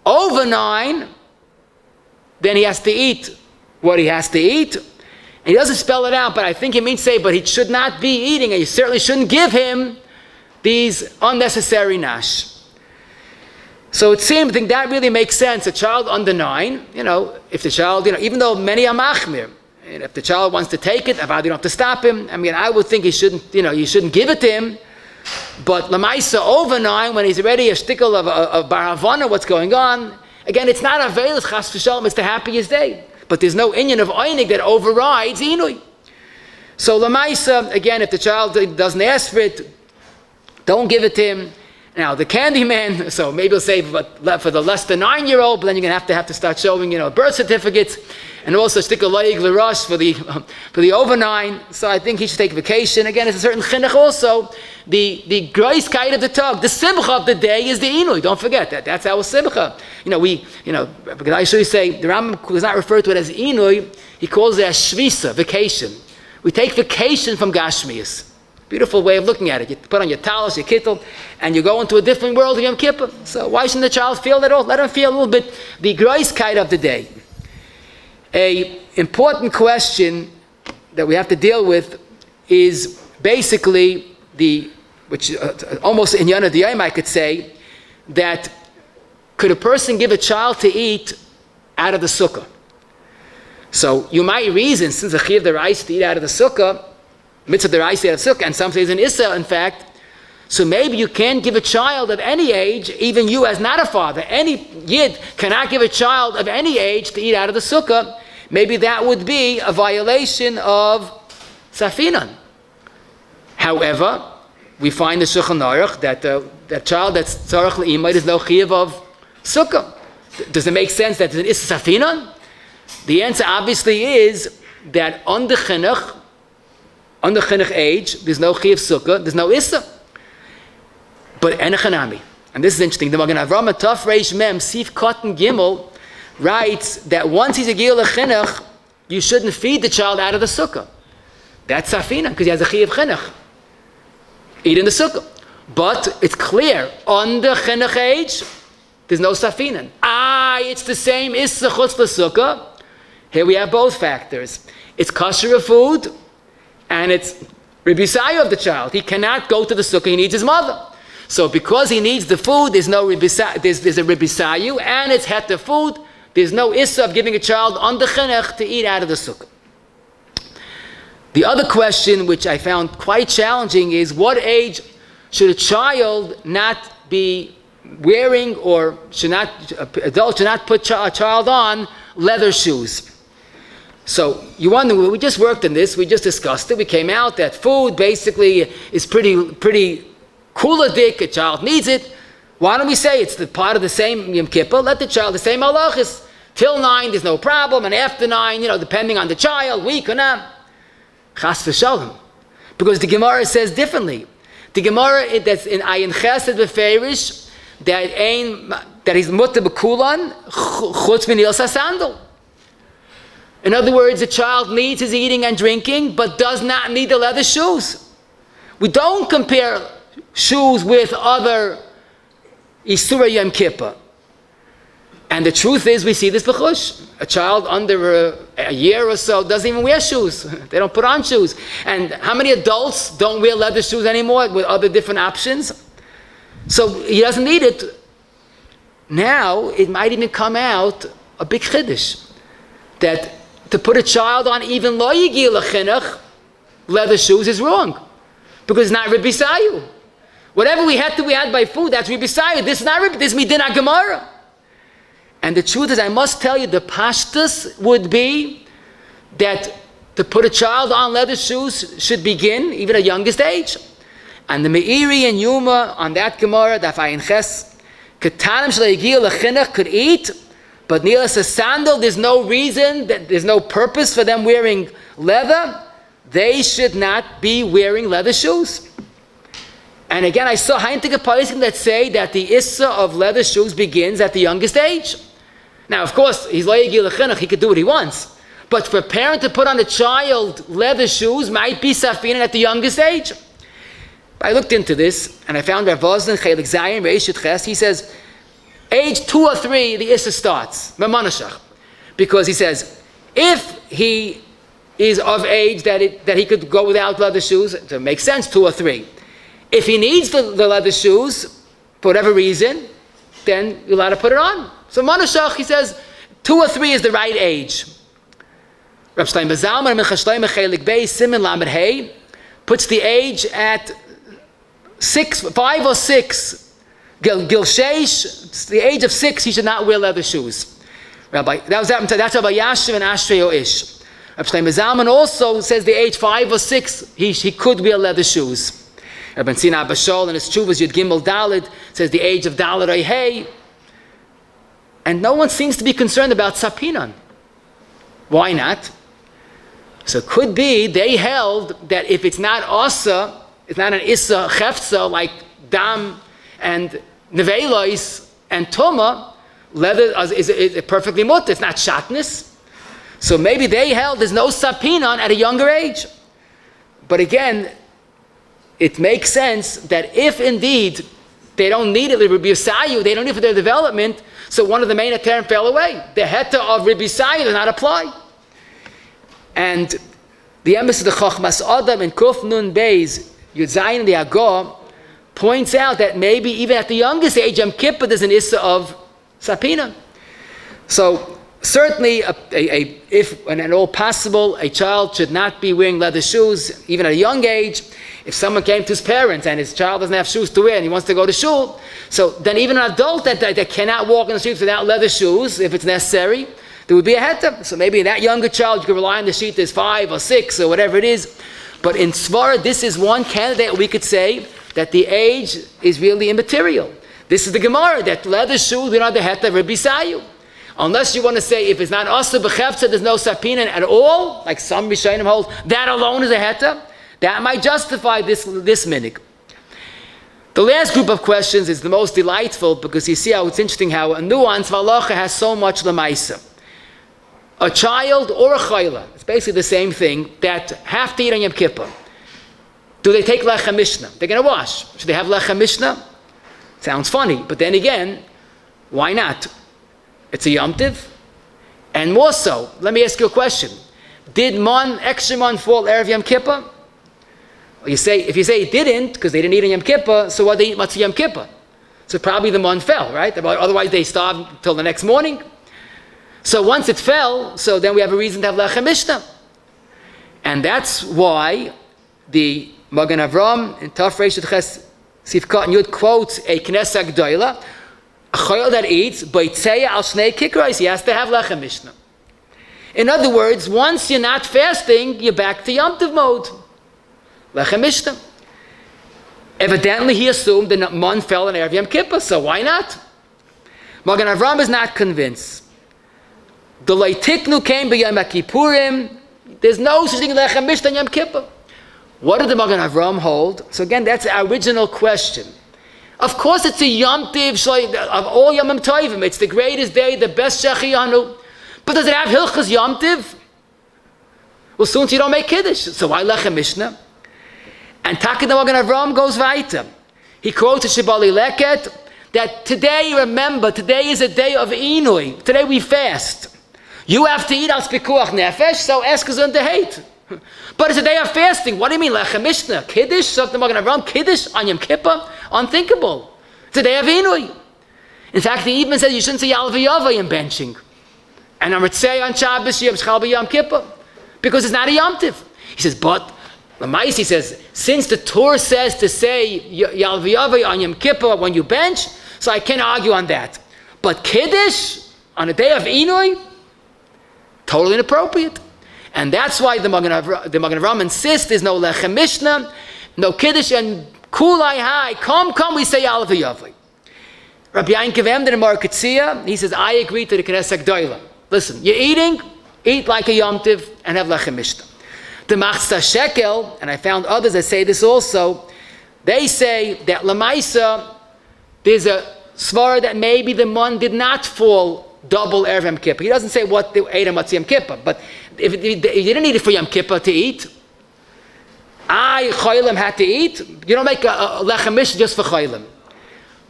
Over 9, then he has to eat what he has to eat. And he doesn't spell it out, but I think he means say, but he should not be eating, and you certainly shouldn't give him these unnecessary nosh. So it seems, I think that really makes sense. A child under 9, if the child, even though many are machmir, and if the child wants to take it, you don't have to stop him. I would think you shouldn't give it to him. But lamaisa over 9, when he's already a shtickle of bar havana, what's going on? Again, it's not a veil, chas v'shalom, it's the happiest day. But there's no inyan of einig that overrides inui. So lamaisa, again, if the child doesn't ask for it, don't give it to him. Now, the candy man, so maybe he'll say for the less than 9-year-old, but then you're going to have to start showing, birth certificates, and also stick a loig l'rosh for the over 9. So I think he should take vacation. Again, it's a certain chinuch also. The grace kite of the tug, the simcha of the day is the inui. Don't forget that. That's our simcha. Because I should say, the Rambam does not refer to it as inui, he calls it as shvisa, vacation. We take vacation from Gashmias. Beautiful way of looking at it. You put on your talis, your kittel, and you go into a different world of Yom Kippur. So why shouldn't the child feel that all? Let him feel a little bit the groiskite of the day. A important question that we have to deal with is basically which almost in Yana Diyayim I could say, that could a person give a child to eat out of the sukkah? So you might reason, since the chiv the rice to eat out of the sukkah, mitzvah the rice out of sukkah, and some say it's an issa, in fact. So maybe you can't give a child of any age, even you as not a father, any yid cannot give a child of any age to eat out of the sukkah. Maybe that would be a violation of Safina. However, we find the Shulchan Aruch that child that's tzarech l'imay is no chiyuv of sukkah. Does it make sense that there's an issa Safina? The answer obviously is that under chinuch age, there's no chiyuv sukkah, there's no issa. But enechanami, and this is interesting, the Magen Avraham Taf Reish Mem Sif Cotton Gimel writes that once he's a gil chinuch, you shouldn't feed the child out of the sukkah. That's Safina, because he has a chiyuv chinuch. Eat in the sukkah. But it's clear, under chinuch age, there's no Safina. It's the same issa chutz l'sukkah. Here we have both factors. It's kosher of food, and it's ribisayu of the child. He cannot go to the sukkah, he needs his mother. So because he needs the food, there's no ribisayu, there's a ribisayu, and it's heter food. There's no issa of giving a child on the chinuch to eat out of the sukkah. The other question, which I found quite challenging, is what age should a child not be wearing, or adult should not put a child on leather shoes? So you wonder, we just worked on this, we just discussed it, we came out that food basically is pretty kula dik, a child needs it. Why don't we say it's the part of the same Yom Kippur, let the child, the same halachos, till 9 there's no problem, and after 9, depending on the child, weak or not, chas v'shalom. Because the Gemara says differently. The Gemara that's in Ayin Chesed Beferish, that he's mutter b'kulan, chutz min ilsa sandal. In other words, the child needs his eating and drinking, but does not need the leather shoes. We don't compare shoes with other Isura Yom Kippur. And the truth is, we see this b'chush. A child under a year or so doesn't even wear shoes. They don't put on shoes. And how many adults don't wear leather shoes anymore with other different options? So he doesn't need it. Now, it might even come out a big kiddush that to put a child on even lo yigil chinuch leather shoes is wrong, because it's not ribisayu. Whatever we had by food, that's ribisayu. This is not this is midin Gemara. And the truth is, I must tell you, the pashtus would be that to put a child on leather shoes should begin even at youngest age. And the Meiri and Yuma on that Gemara, Daf Ayin Ches, Ketanim shel yigil chinuch could eat, but nearly a sandal, there's no reason, there's no purpose for them wearing leather. They should not be wearing leather shoes. And again, I saw heintige poskim that say that the issa of leather shoes begins at the youngest age. Now, of course, he's loyegil lechinach, he could do what he wants. But for a parent to put on a child leather shoes might be safina at the youngest age. I looked into this, and I found Rav Voslan, Chelik Zayin, Reishit Ches, he says, age 2 or 3, the issa starts, Mamanashach. Because he says, if he is of age that he could go without leather shoes, it makes sense, 2 or 3. If he needs the leather shoes, for whatever reason, then you're allowed to put it on. So Manashach, he says, 2 or 3 is the right age. Reb Shlomo Zalman, Mincha Shlomo Chelik Beis, Siman Lamed Hey, puts the age at 5 or 6. Gil Sheish, the age of 6, he should not wear leather shoes. That's Rabbi Yashiv and Ashrei Ish. Reb Shlomo Zalman also says the age 5 or 6, he could wear leather shoes. Rabbi Sina Bashol in his Chuvas Yud Gimel Dalid says the age of Dalid Oy Hey. And no one seems to be concerned about Sapinan. Why not? So it could be they held that if it's not Asa, it's not an Issa Cheftza like Dam and Nevelois and Tuma, leather is perfectly mutter. It's not Shatness. So maybe they held there's no Sapinan at a younger age. But again, it makes sense that if indeed they don't need it, Rabbi Sayu, they don't need it for their development, so one of the main term fell away. The heta of Rabbi Sayu does not apply. And the embassy of the Chochmas Adam in Kuf Nun Beis, Yud Zayin the Agor, points out that maybe even at the youngest age, Yom Kippur, there's an issa of Sapina. So certainly, if and at all possible, a child should not be wearing leather shoes, even at a young age. If someone came to his parents and his child doesn't have shoes to wear and he wants to go to shul, so then even an adult that cannot walk in the streets without leather shoes, if it's necessary, there would be a heta. So maybe in that younger child, you can rely on the sheet as 5 or 6 or whatever it is. But in Svara, this is one candidate we could say that the age is really immaterial. This is the Gemara, that leather shoes, we don't have the heta of Rabbi Sayu. Unless you want to say, if it's not asa b'chefza, there's no sapina at all, like some Rishonim hold, that alone is a heta, that might justify this minig. The last group of questions is the most delightful, because you see how it's interesting how a nuance halacha has so much lemaisa. A child or a chayla, it's basically the same thing, that have to eat on Yom Kippur. Do they take lechem mishnah? They're going to wash. Should they have lechem mishnah? Sounds funny, but then again, why not? It's a Yom Tiv. And more so, let me ask you a question. Did extra mon fall Erev Yom Kippur? Well, if you say it didn't, because they didn't eat on Yom Kippur, so what they eat Matzah Yom Kippur? So probably the mon fell, right? Otherwise they starved until the next morning. So once it fell, so then we have a reason to have Lechem Mishnah. And that's why the Magen Avram in Taf Reish Ches Sifkat and Yud quotes a Knesset Gdoila, a chayil that eats, Boitzeya al Shnei Kikros, he has to have Lechem Mishnah. In other words, once you're not fasting, you're back to Yom Tov mode. Lechem Mishnah. Evidently, he assumed the mon fell in Erev Yom Kippur, so why not? Magen Avram is not convinced. The Leitiknu came by Yom Kippurim. There's no such thing as Lechem Mishnah in Yom Kippur. What did the Magen Avram hold? So again, that's our original question. Of course, it's a Yom Tiv of all Yomim Tovim. It's the greatest day, the best Shechiyanu. But does it have Hilchas Yom Tiv? Well, soon you don't make Kiddush. So why Lechem Mishnah? And Takid Magen Avram goes weiter. He quotes a Shibali Leket that today, remember, today is a day of Inui. Today we fast. You have to eat as Pikuach Nefesh, so ask us under hate. But it's a day of fasting. What do you mean, Lechem Mishnah? Kiddush? So the Magen Avram, Kiddush on Yom Kippur? Unthinkable. It's a day of Inui. In fact, he even says you shouldn't say Ya'ale V'yava in benching. And on Ritzei on Shabbos, Yom Shchal B'Yom Kippur. Because it's not a Yom Tiv. He says, but Lamais, he says, since the Torah says to say Ya'ale V'yava on Yom Kippur when you bench, so I can't argue on that. But Kiddush on a day of Inui? Totally inappropriate. And that's why the Magen Avram insists there's no Lechem Mishnah, no Kiddush, and Kulai Hai, come, we say Ya'ale V'yava. Rabbi Yankiv Emden in Marketzia, he says, I agree to the Knesset Gdoila. Listen, you're eating, eat like a Yom Tiv, and have Lechem Mishnah. The Muktzeh Shekel, and I found others that say this also, They say that Lamaisa, there's a svara that maybe the man did not fall double Erev Yom Kippur. He doesn't say what they ate on Matzah Yom Kippur, but if you didn't eat it for Yom Kippur to eat, Cholim had to eat, you don't make a lechem mishta just for Cholim.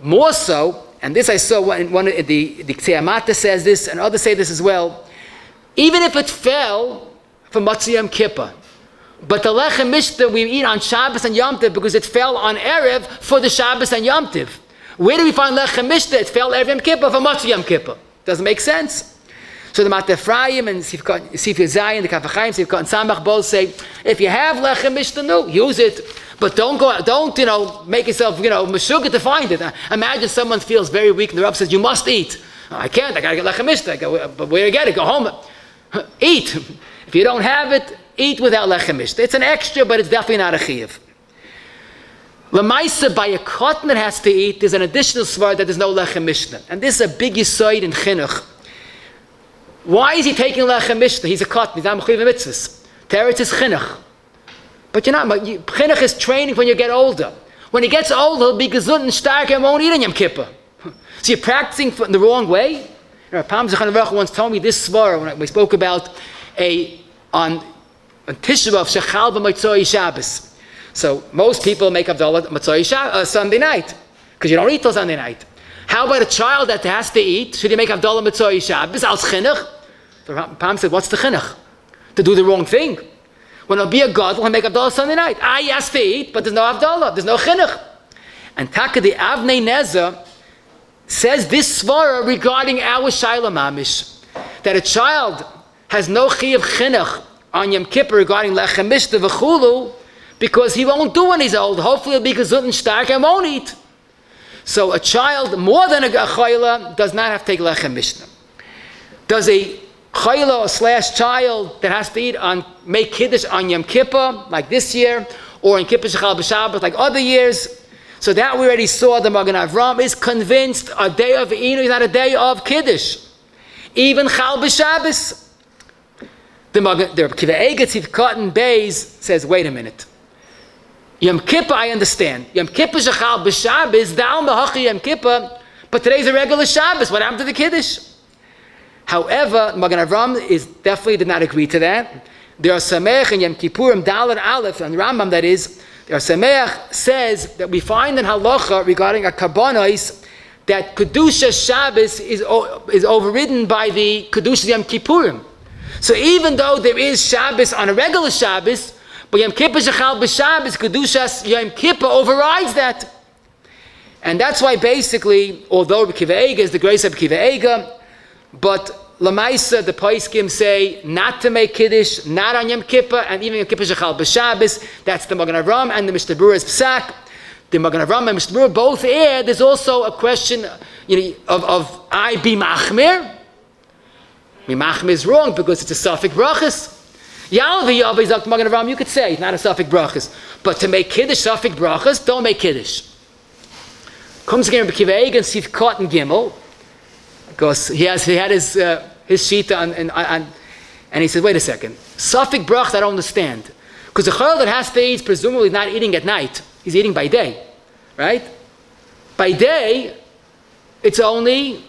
More so, and this I saw in one of the Ktiyamata says this, and others say this as well, even if it fell for Matzah Yom Kippur, but the lechem mishta we eat on Shabbos and Yom Tov because it fell on Erev for the Shabbos and Yom Tov. Where do we find lechem mishta? It fell Erev Yom Kippur for Matzah Yom Kippur. Doesn't make sense. So the Mat Ephraim and Sifkat Zayin, the Kafachayim, Sifkat and Samach both say, if you have lechem mishta, no, use it, but don't make yourself meshuggah to find it. Imagine someone feels very weak and the Rav says you must eat. I can't. I gotta get lechem mishta. But where do you get it? Go home. Eat. If you don't have it, eat without lechem mishta. It's an extra, but it's definitely not a chiyuv. Lamaisa, by a cotton that has to eat, there's an additional svar that there's no lechem mishta, and this is a big yisoid in chinuch. Why is he taking lechem mishta? He's a cotton. He's not mechuyev mitzvahs. Teretz is chinuch. But chinuch is training when you get older. When he gets older, he'll be gesund and stark and won't eat in Yom Kippur. So you're practicing in the wrong way. Pam Zechon Avrach once told me this svar when we spoke about on Tisha of Shechal b'Motzei Shabbos. So most people make Havdalah Motzei Sunday night because you don't eat till Sunday night. How about a child that has to eat? Should he make Havdalah Motzei Shabbos als chinuch? Pam said, what's the chinuch? To do the wrong thing. When it'll be a god, he'll make Havdalah Sunday night. He has to eat, but there's no Havdalah, there's no chinuch. And Taka the Avnei Nezer says this svara regarding our Shaila Mamish, that a child has no chiyuv chinuch on Yom Kippur regarding lechem mishta v'chulu, because he won't do when he's old. Hopefully he'll be gesund and stark and won't eat. So a child more than a chayla does not have to take lechem mishta. Does a chayla / child that has to eat make kiddush on Yom Kippur like this year, or in Kippur Shechal b'Shabbat like other years? So that we already saw the Magen Avram is convinced a day of Inu is not a day of kiddush. Even Chal b'Shabbos. The Kiva Egetz Cotton Bays says, wait a minute. Yom Kippur, I understand. Yom Kippur Shechal b'Shabbos, Da'al Mahachi Yom Kippur, but today's a regular Shabbos. What happened to the Kiddush? However, Magen Avram definitely did not agree to that. There are Sameach in Yom Kippurim, Dalet Aleph, and Rambam that is, there are Sameach says that we find in halacha regarding a karbonos that Kedusha Shabbos is overridden by the Kedusha Yom Kippurim. So even though there is Shabbos on a regular Shabbos, but Yom Kippur Shechal b'Shabbos, Kedushas Yom Kippur overrides that. And that's why basically, although Rabbi Kiva Eiga is the grace of Kiva Eiga, but Lamaisa, the Paiskim say not to make Kiddush, not on Yom Kippur, and even Yom Kippur Shechal b'Shabbos. That's the Magen Avram and the Mishnah Berurah's Psak. The Magen Avram and Mishnah Berurah both add. There's also a question of I be machmir. Machmir is wrong because it's a suffix brachas. Ya'ale v'yavah is like Magen Avram, you could say, not a suffix brachas. But to make Kiddush suffix brachas, don't make Kiddush. Comes again Rabbi Kiva Eiga and Sifkat and Gimel, because he had his shita and he said, wait a second, suffix brachas I don't understand. Because the chayil that has to eat is presumably not eating at night. He's eating by day, right? By day, it's only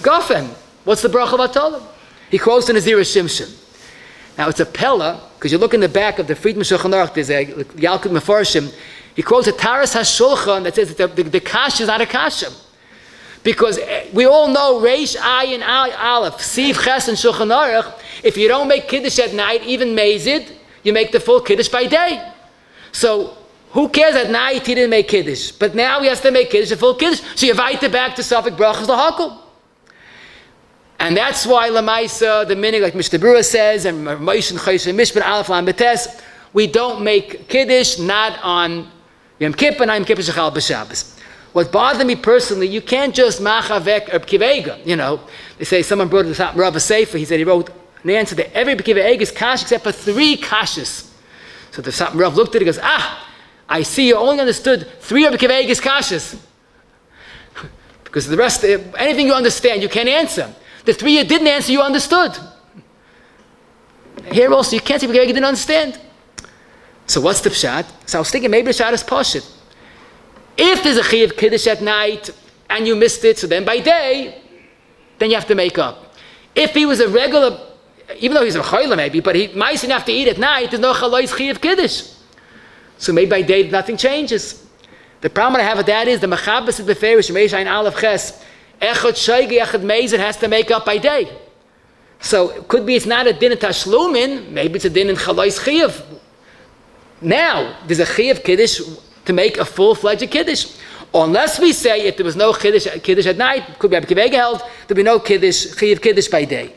gafen. What's the bracha of Atolim? He quotes in Azira Shimshon. Now it's a pella, because you look in the back of the Friedman Shulchan Aruch, there's a Yalkut Mefarshim. He quotes a Taras HaShulchan that says that the kasha is not a kasha. Because we all know Reish Ayin Aleph, Siv Ches and Shulchan Aruch, if you don't make Kiddush at night, even Mezid, you make the full Kiddush by day. So who cares at night he didn't make Kiddush? But now he has to make Kiddush, a full Kiddush, so you invite it back to Safek Brachas L'Hakol. And that's why Lamaisa, the minig, like Mishnah Berurah says, and Moshe and Choshen Mishpat Aleph Lam Betes, we don't make Kiddush, not on Yom Kippur, not Yom Kippur Shechal b'Shabbos. What bothered me personally, you can't just machavek or kivega. They say someone brought the top Rav Sefer. He said he wrote an answer to every kivega is kash except for 3 kashas. So the top Rav looked at it and goes, I see you only understood 3 of the kivega's kashas. Because the rest, anything you understand, you can't answer. The 3 you didn't answer, you understood. Here also, you can't say kivega didn't understand. So what's the pshat? So I was thinking maybe the pshat is pashut. If there's a chiyuv kiddush at night and you missed it, so then by day, then you have to make up. If he was a regular, even though he's a chayla maybe, but he might have to eat at night, there's no halachos chiyuv kiddush. So maybe by day nothing changes. The problem I have with that is the machabes is beferish meishain aleph ches echad shaigi echad meizer has to make up by day. So it could be it's not a din in tashlumin, maybe it's a din in halachos chiyuv. Now there's a chiyuv kiddush to make a full-fledged kiddush. Unless we say if there was no kiddush at night, could be Rabbi Kiva held, there'd be no chiyuv kiddush by day.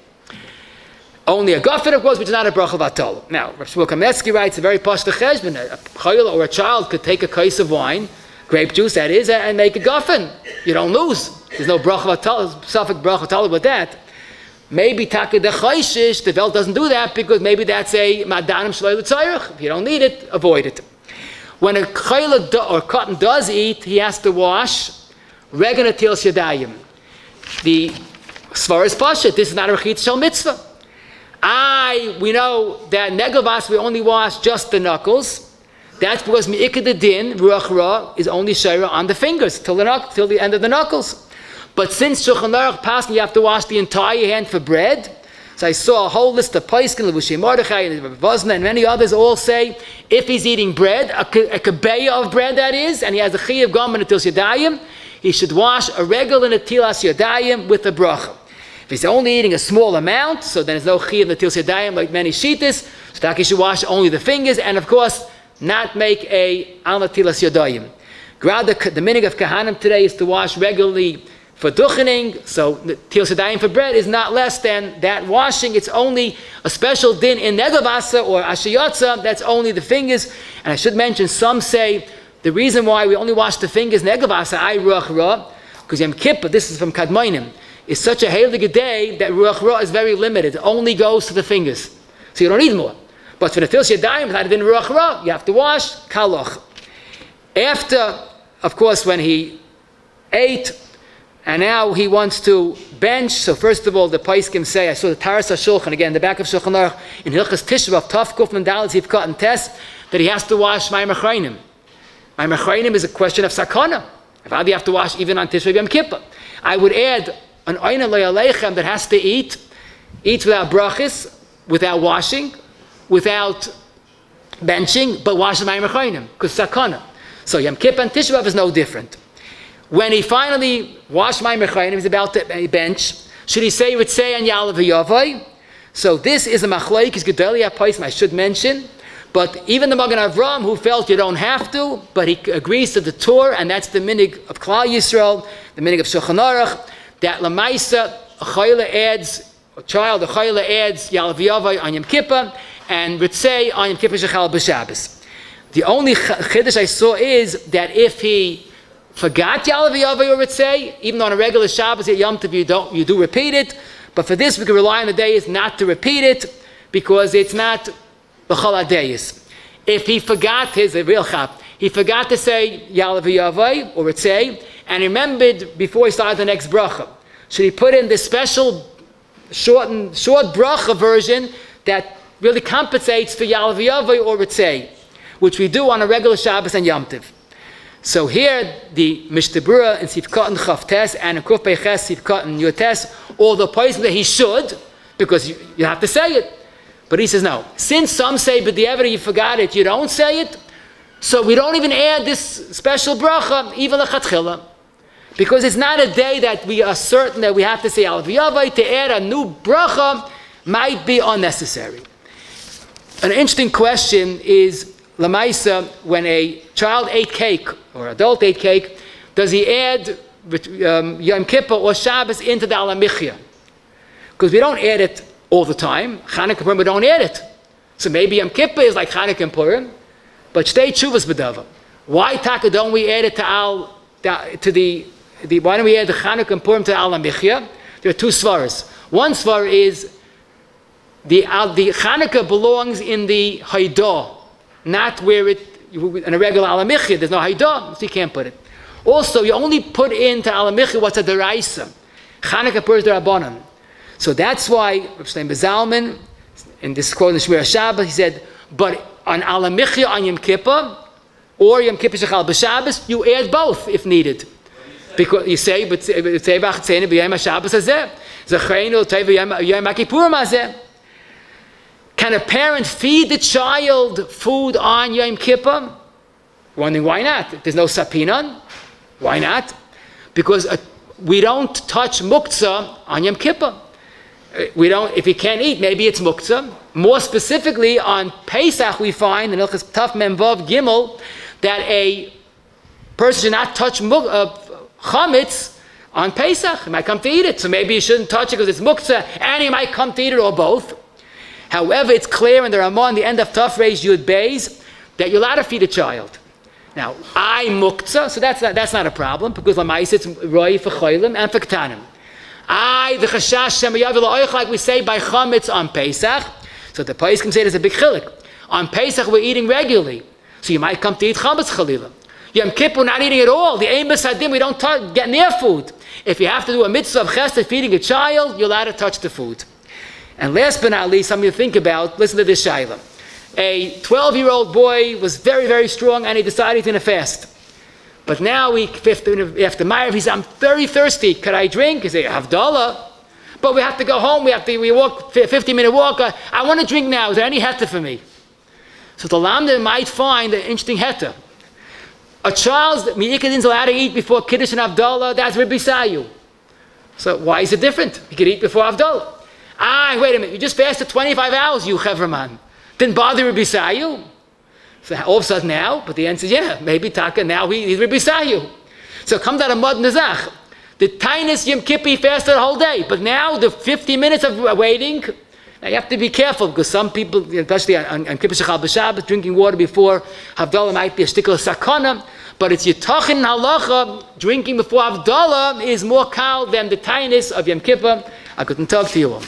Only a guffin, of course, which is not a bracha vatol. Now, Rabbi Shmuel Kametsky writes a very pashta cheshbon. A chayil or a child could take a kais of wine, grape juice that is, and make a guffin. You don't lose. There's no bracha vatol, suffix bracha vatol with that. Maybe taka de chayshish, the Welt doesn't do that because maybe that's a madanim shloy l'tzayich. If you don't need it, avoid it. When a chayil or cotton does eat, he has to wash regana til yadayim. The svar is pashut. This is not a rechitz shel mitzvah. We know that negavas we only wash just the knuckles. That's because mi'ikad the din ruach ra is only shayra on the fingers till the end of the knuckles. But since Shulchan Aruch passed, you have to wash the entire hand for bread. So I saw a whole list of Paiskin, Levushei Mordechai, and Vazna, and many others all say if he's eating bread, a kabeya of bread that is, and he has a chiyuv gam and a tilas yadayim, he should wash a regular netilas yadayim with a bracha. If he's only eating a small amount, so then there's no chiyuv netilas yadayim like many shittas, so that he should wash only the fingers, and of course, not make a al netilas yadayim. The minig of kahanim today is to wash regularly for duchening, so the tilas yadayim for bread is not less than that washing. It's only a special din in negavasa or ashiyotza, that's only the fingers. And I should mention, some say the reason why we only wash the fingers negavasa, ay ruach ra, because Yom Kippur, this is from Kadmoinim, is such a heilige day that ruach ra is very limited. It only goes to the fingers. So you don't need more. But for the tilas yadayim, it's not even ruach ra, you have to wash kaloch. After, of course, when he ate, and now he wants to bench. So first of all, the Paiskim say, I saw the Taras HaShulchan, again, the back of Shulchan Aruch, in Hilchas Tisha, Tov Kuf Mendal, Zivkat and Tes, that he has to wash Ma'amer Chaynim. Ma'amer Chaynim is a question of sakana. If you have to wash even on Tisha Yom Kippur. I would add an Oina Lo'Aleichem that has to eat without brachis, without washing, without benching, but washes Ma'amer Chaynim, because sakana. So Yom Kippur and Tisha B'Av is no different. When he finally washed my mechayim, he's about to bench. Should he say Ritzei and Ya'ale v'Yavai? So this is a machlokes gedolei ha'paisim I should mention. But even the Magen Avram, who felt you don't have to, but he agrees to the Torah, and that's the minig of Klal Yisrael, the minig of Shulchan Aruch, that Lamaisa a chayla adds Ya'ale v'Yavai on Yom Kippur and Ritzei on Yom Kippur Shechal b'Shabbos. The only chiddush I saw is that if he forgot Ya'ale v'Yavai or Ritzei, even on a regular Shabbos at Yom Tov you do repeat it, but for this we can rely on the days not to repeat it because it's not b'chol hadayis. If he forgot his real chap, he forgot to say Ya'ale v'Yavai or Ritzei and remembered before he started the next bracha, should he put in this special short bracha version that really compensates for Ya'ale v'Yavai or Ritzei, which we do on a regular Shabbos and Yom Tov. So here, the Mishnah in Sivkat and Chavtes and in Kuf Peiches Sivkat and Yotes, all the points that he should, because you have to say it. But he says no. Since some say, but the ever you forgot it, you don't say it, so we don't even add this special bracha, even lechatchila, because it's not a day that we are certain that we have to say Ya'ale v'Yavai. To add a new bracha might be unnecessary. An interesting question is, Lamaisa, when a child ate cake or adult ate cake, does he add Yom Kippur or Shabbos into the alamichya? Because we don't add it all the time. Chanukah Purim, we don't add it. So maybe Yom Kippur is like Chanukah Purim, but stay Tshuvas B'dava. Why taka don't we add it why don't we add the Chanukah Purim to the alamichya? There are two svaras. One svar is the Chanukah belongs in the Haidah, not where in a regular alamichya, there's no haidah, so you can't put it. Also, you only put into alamichya what's a deraisa. Chanukah Purim is derabanan. So that's why Rav Shlomo Zalman, in this quote in Shmir HaShabbat, he said, but on alamichya on Yom Kippur, or Yom Kippur Shechal b'Shabbos, you add both if needed. Because you say, but Tzevach Tzena b'Yom HaShabbos hazeh, Zechreinu Teva Yom HaKippurim hazeh. Can a parent feed the child food on Yom Kippur? Wondering why not? There's no Safina. Why not? Because we don't touch muktzeh on Yom Kippur. We don't. If you can't eat, maybe it's muktzeh. More specifically, on Pesach, we find in Hilchos Taf Mem Vav Gimel that a person should not touch chametz on Pesach. He might come to eat it, so maybe you shouldn't touch it because it's muktzeh, and he might come to eat it, or both. However, it's clear in the Ramah, in the end of Taf Reish Yud Beis, that you're allowed to feed a child. Now, I muktzeh, so that's not a problem, because Lamais it's roi for cholim and for ketanim. I, the chashash shemayav la'oich, like we say by chametz on Pesach, so the Pais can say there's a big chilik. On Pesach, we're eating regularly, so you might come to eat chametz chalila. Yom Kippur, we're not eating at all. The aim is hadim, we don't get near food. If you have to do a mitzvah of chesed feeding a child, you're allowed to touch the food. And last but not least, something to think about, listen to this shayla. A 12-year-old boy was very, very strong, and he decided he's going to fast. But now, after Ma'ariv, he said, I'm very thirsty. Could I drink? He said, Havdalah. But we have to go home. We walk, 50-minute walk. I want to drink now. Is there any heta for me? So the Lamda might find an interesting heta. A child's Mi'ikadin is allowed to eat before Kiddush and Havdalah. That's Rabbi Sayu. So why is it different? He could eat before Havdalah. Wait a minute. You just fasted 25 hours, you Chevraman. Didn't bother Rabbi Sayu. So all of a sudden now, but the answer is yeah, maybe Taka, now he's Rabbi Sayu. So it comes out of Mud Nazach. The tiniest Yom Kippur he fasted the whole day, but now the 50 minutes of waiting, now you have to be careful because some people, especially on Kippur Shechal B'Shabbat, drinking water before Havdalah might be a stickler sakana, but it's Yitachin halacha, drinking before Havdalah is more kal than the tiniest of Yom Kippur. I couldn't talk to you all.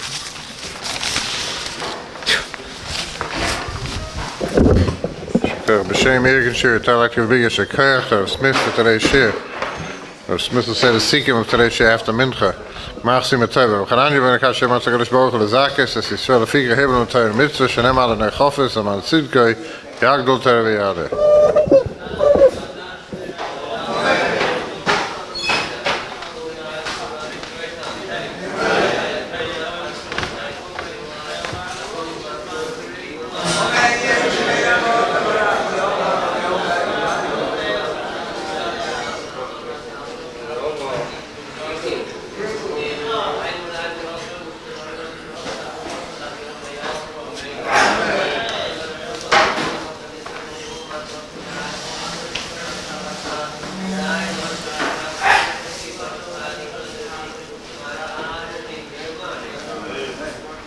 B'shem Irgen Shir, I'd like to be a shekayach to Rav Smith for today's shir. Rav Smith will say the sikim of today's shir after mincha. Machsim etayva. V'chanani v'nekash Shem HaKadosh Baruch Hu l'zakes, es Yisrael l'fikra hebel l'tayr mitzvah, shenem al n'echofes, am al tzidkoi, yagdol ter v'yadeh.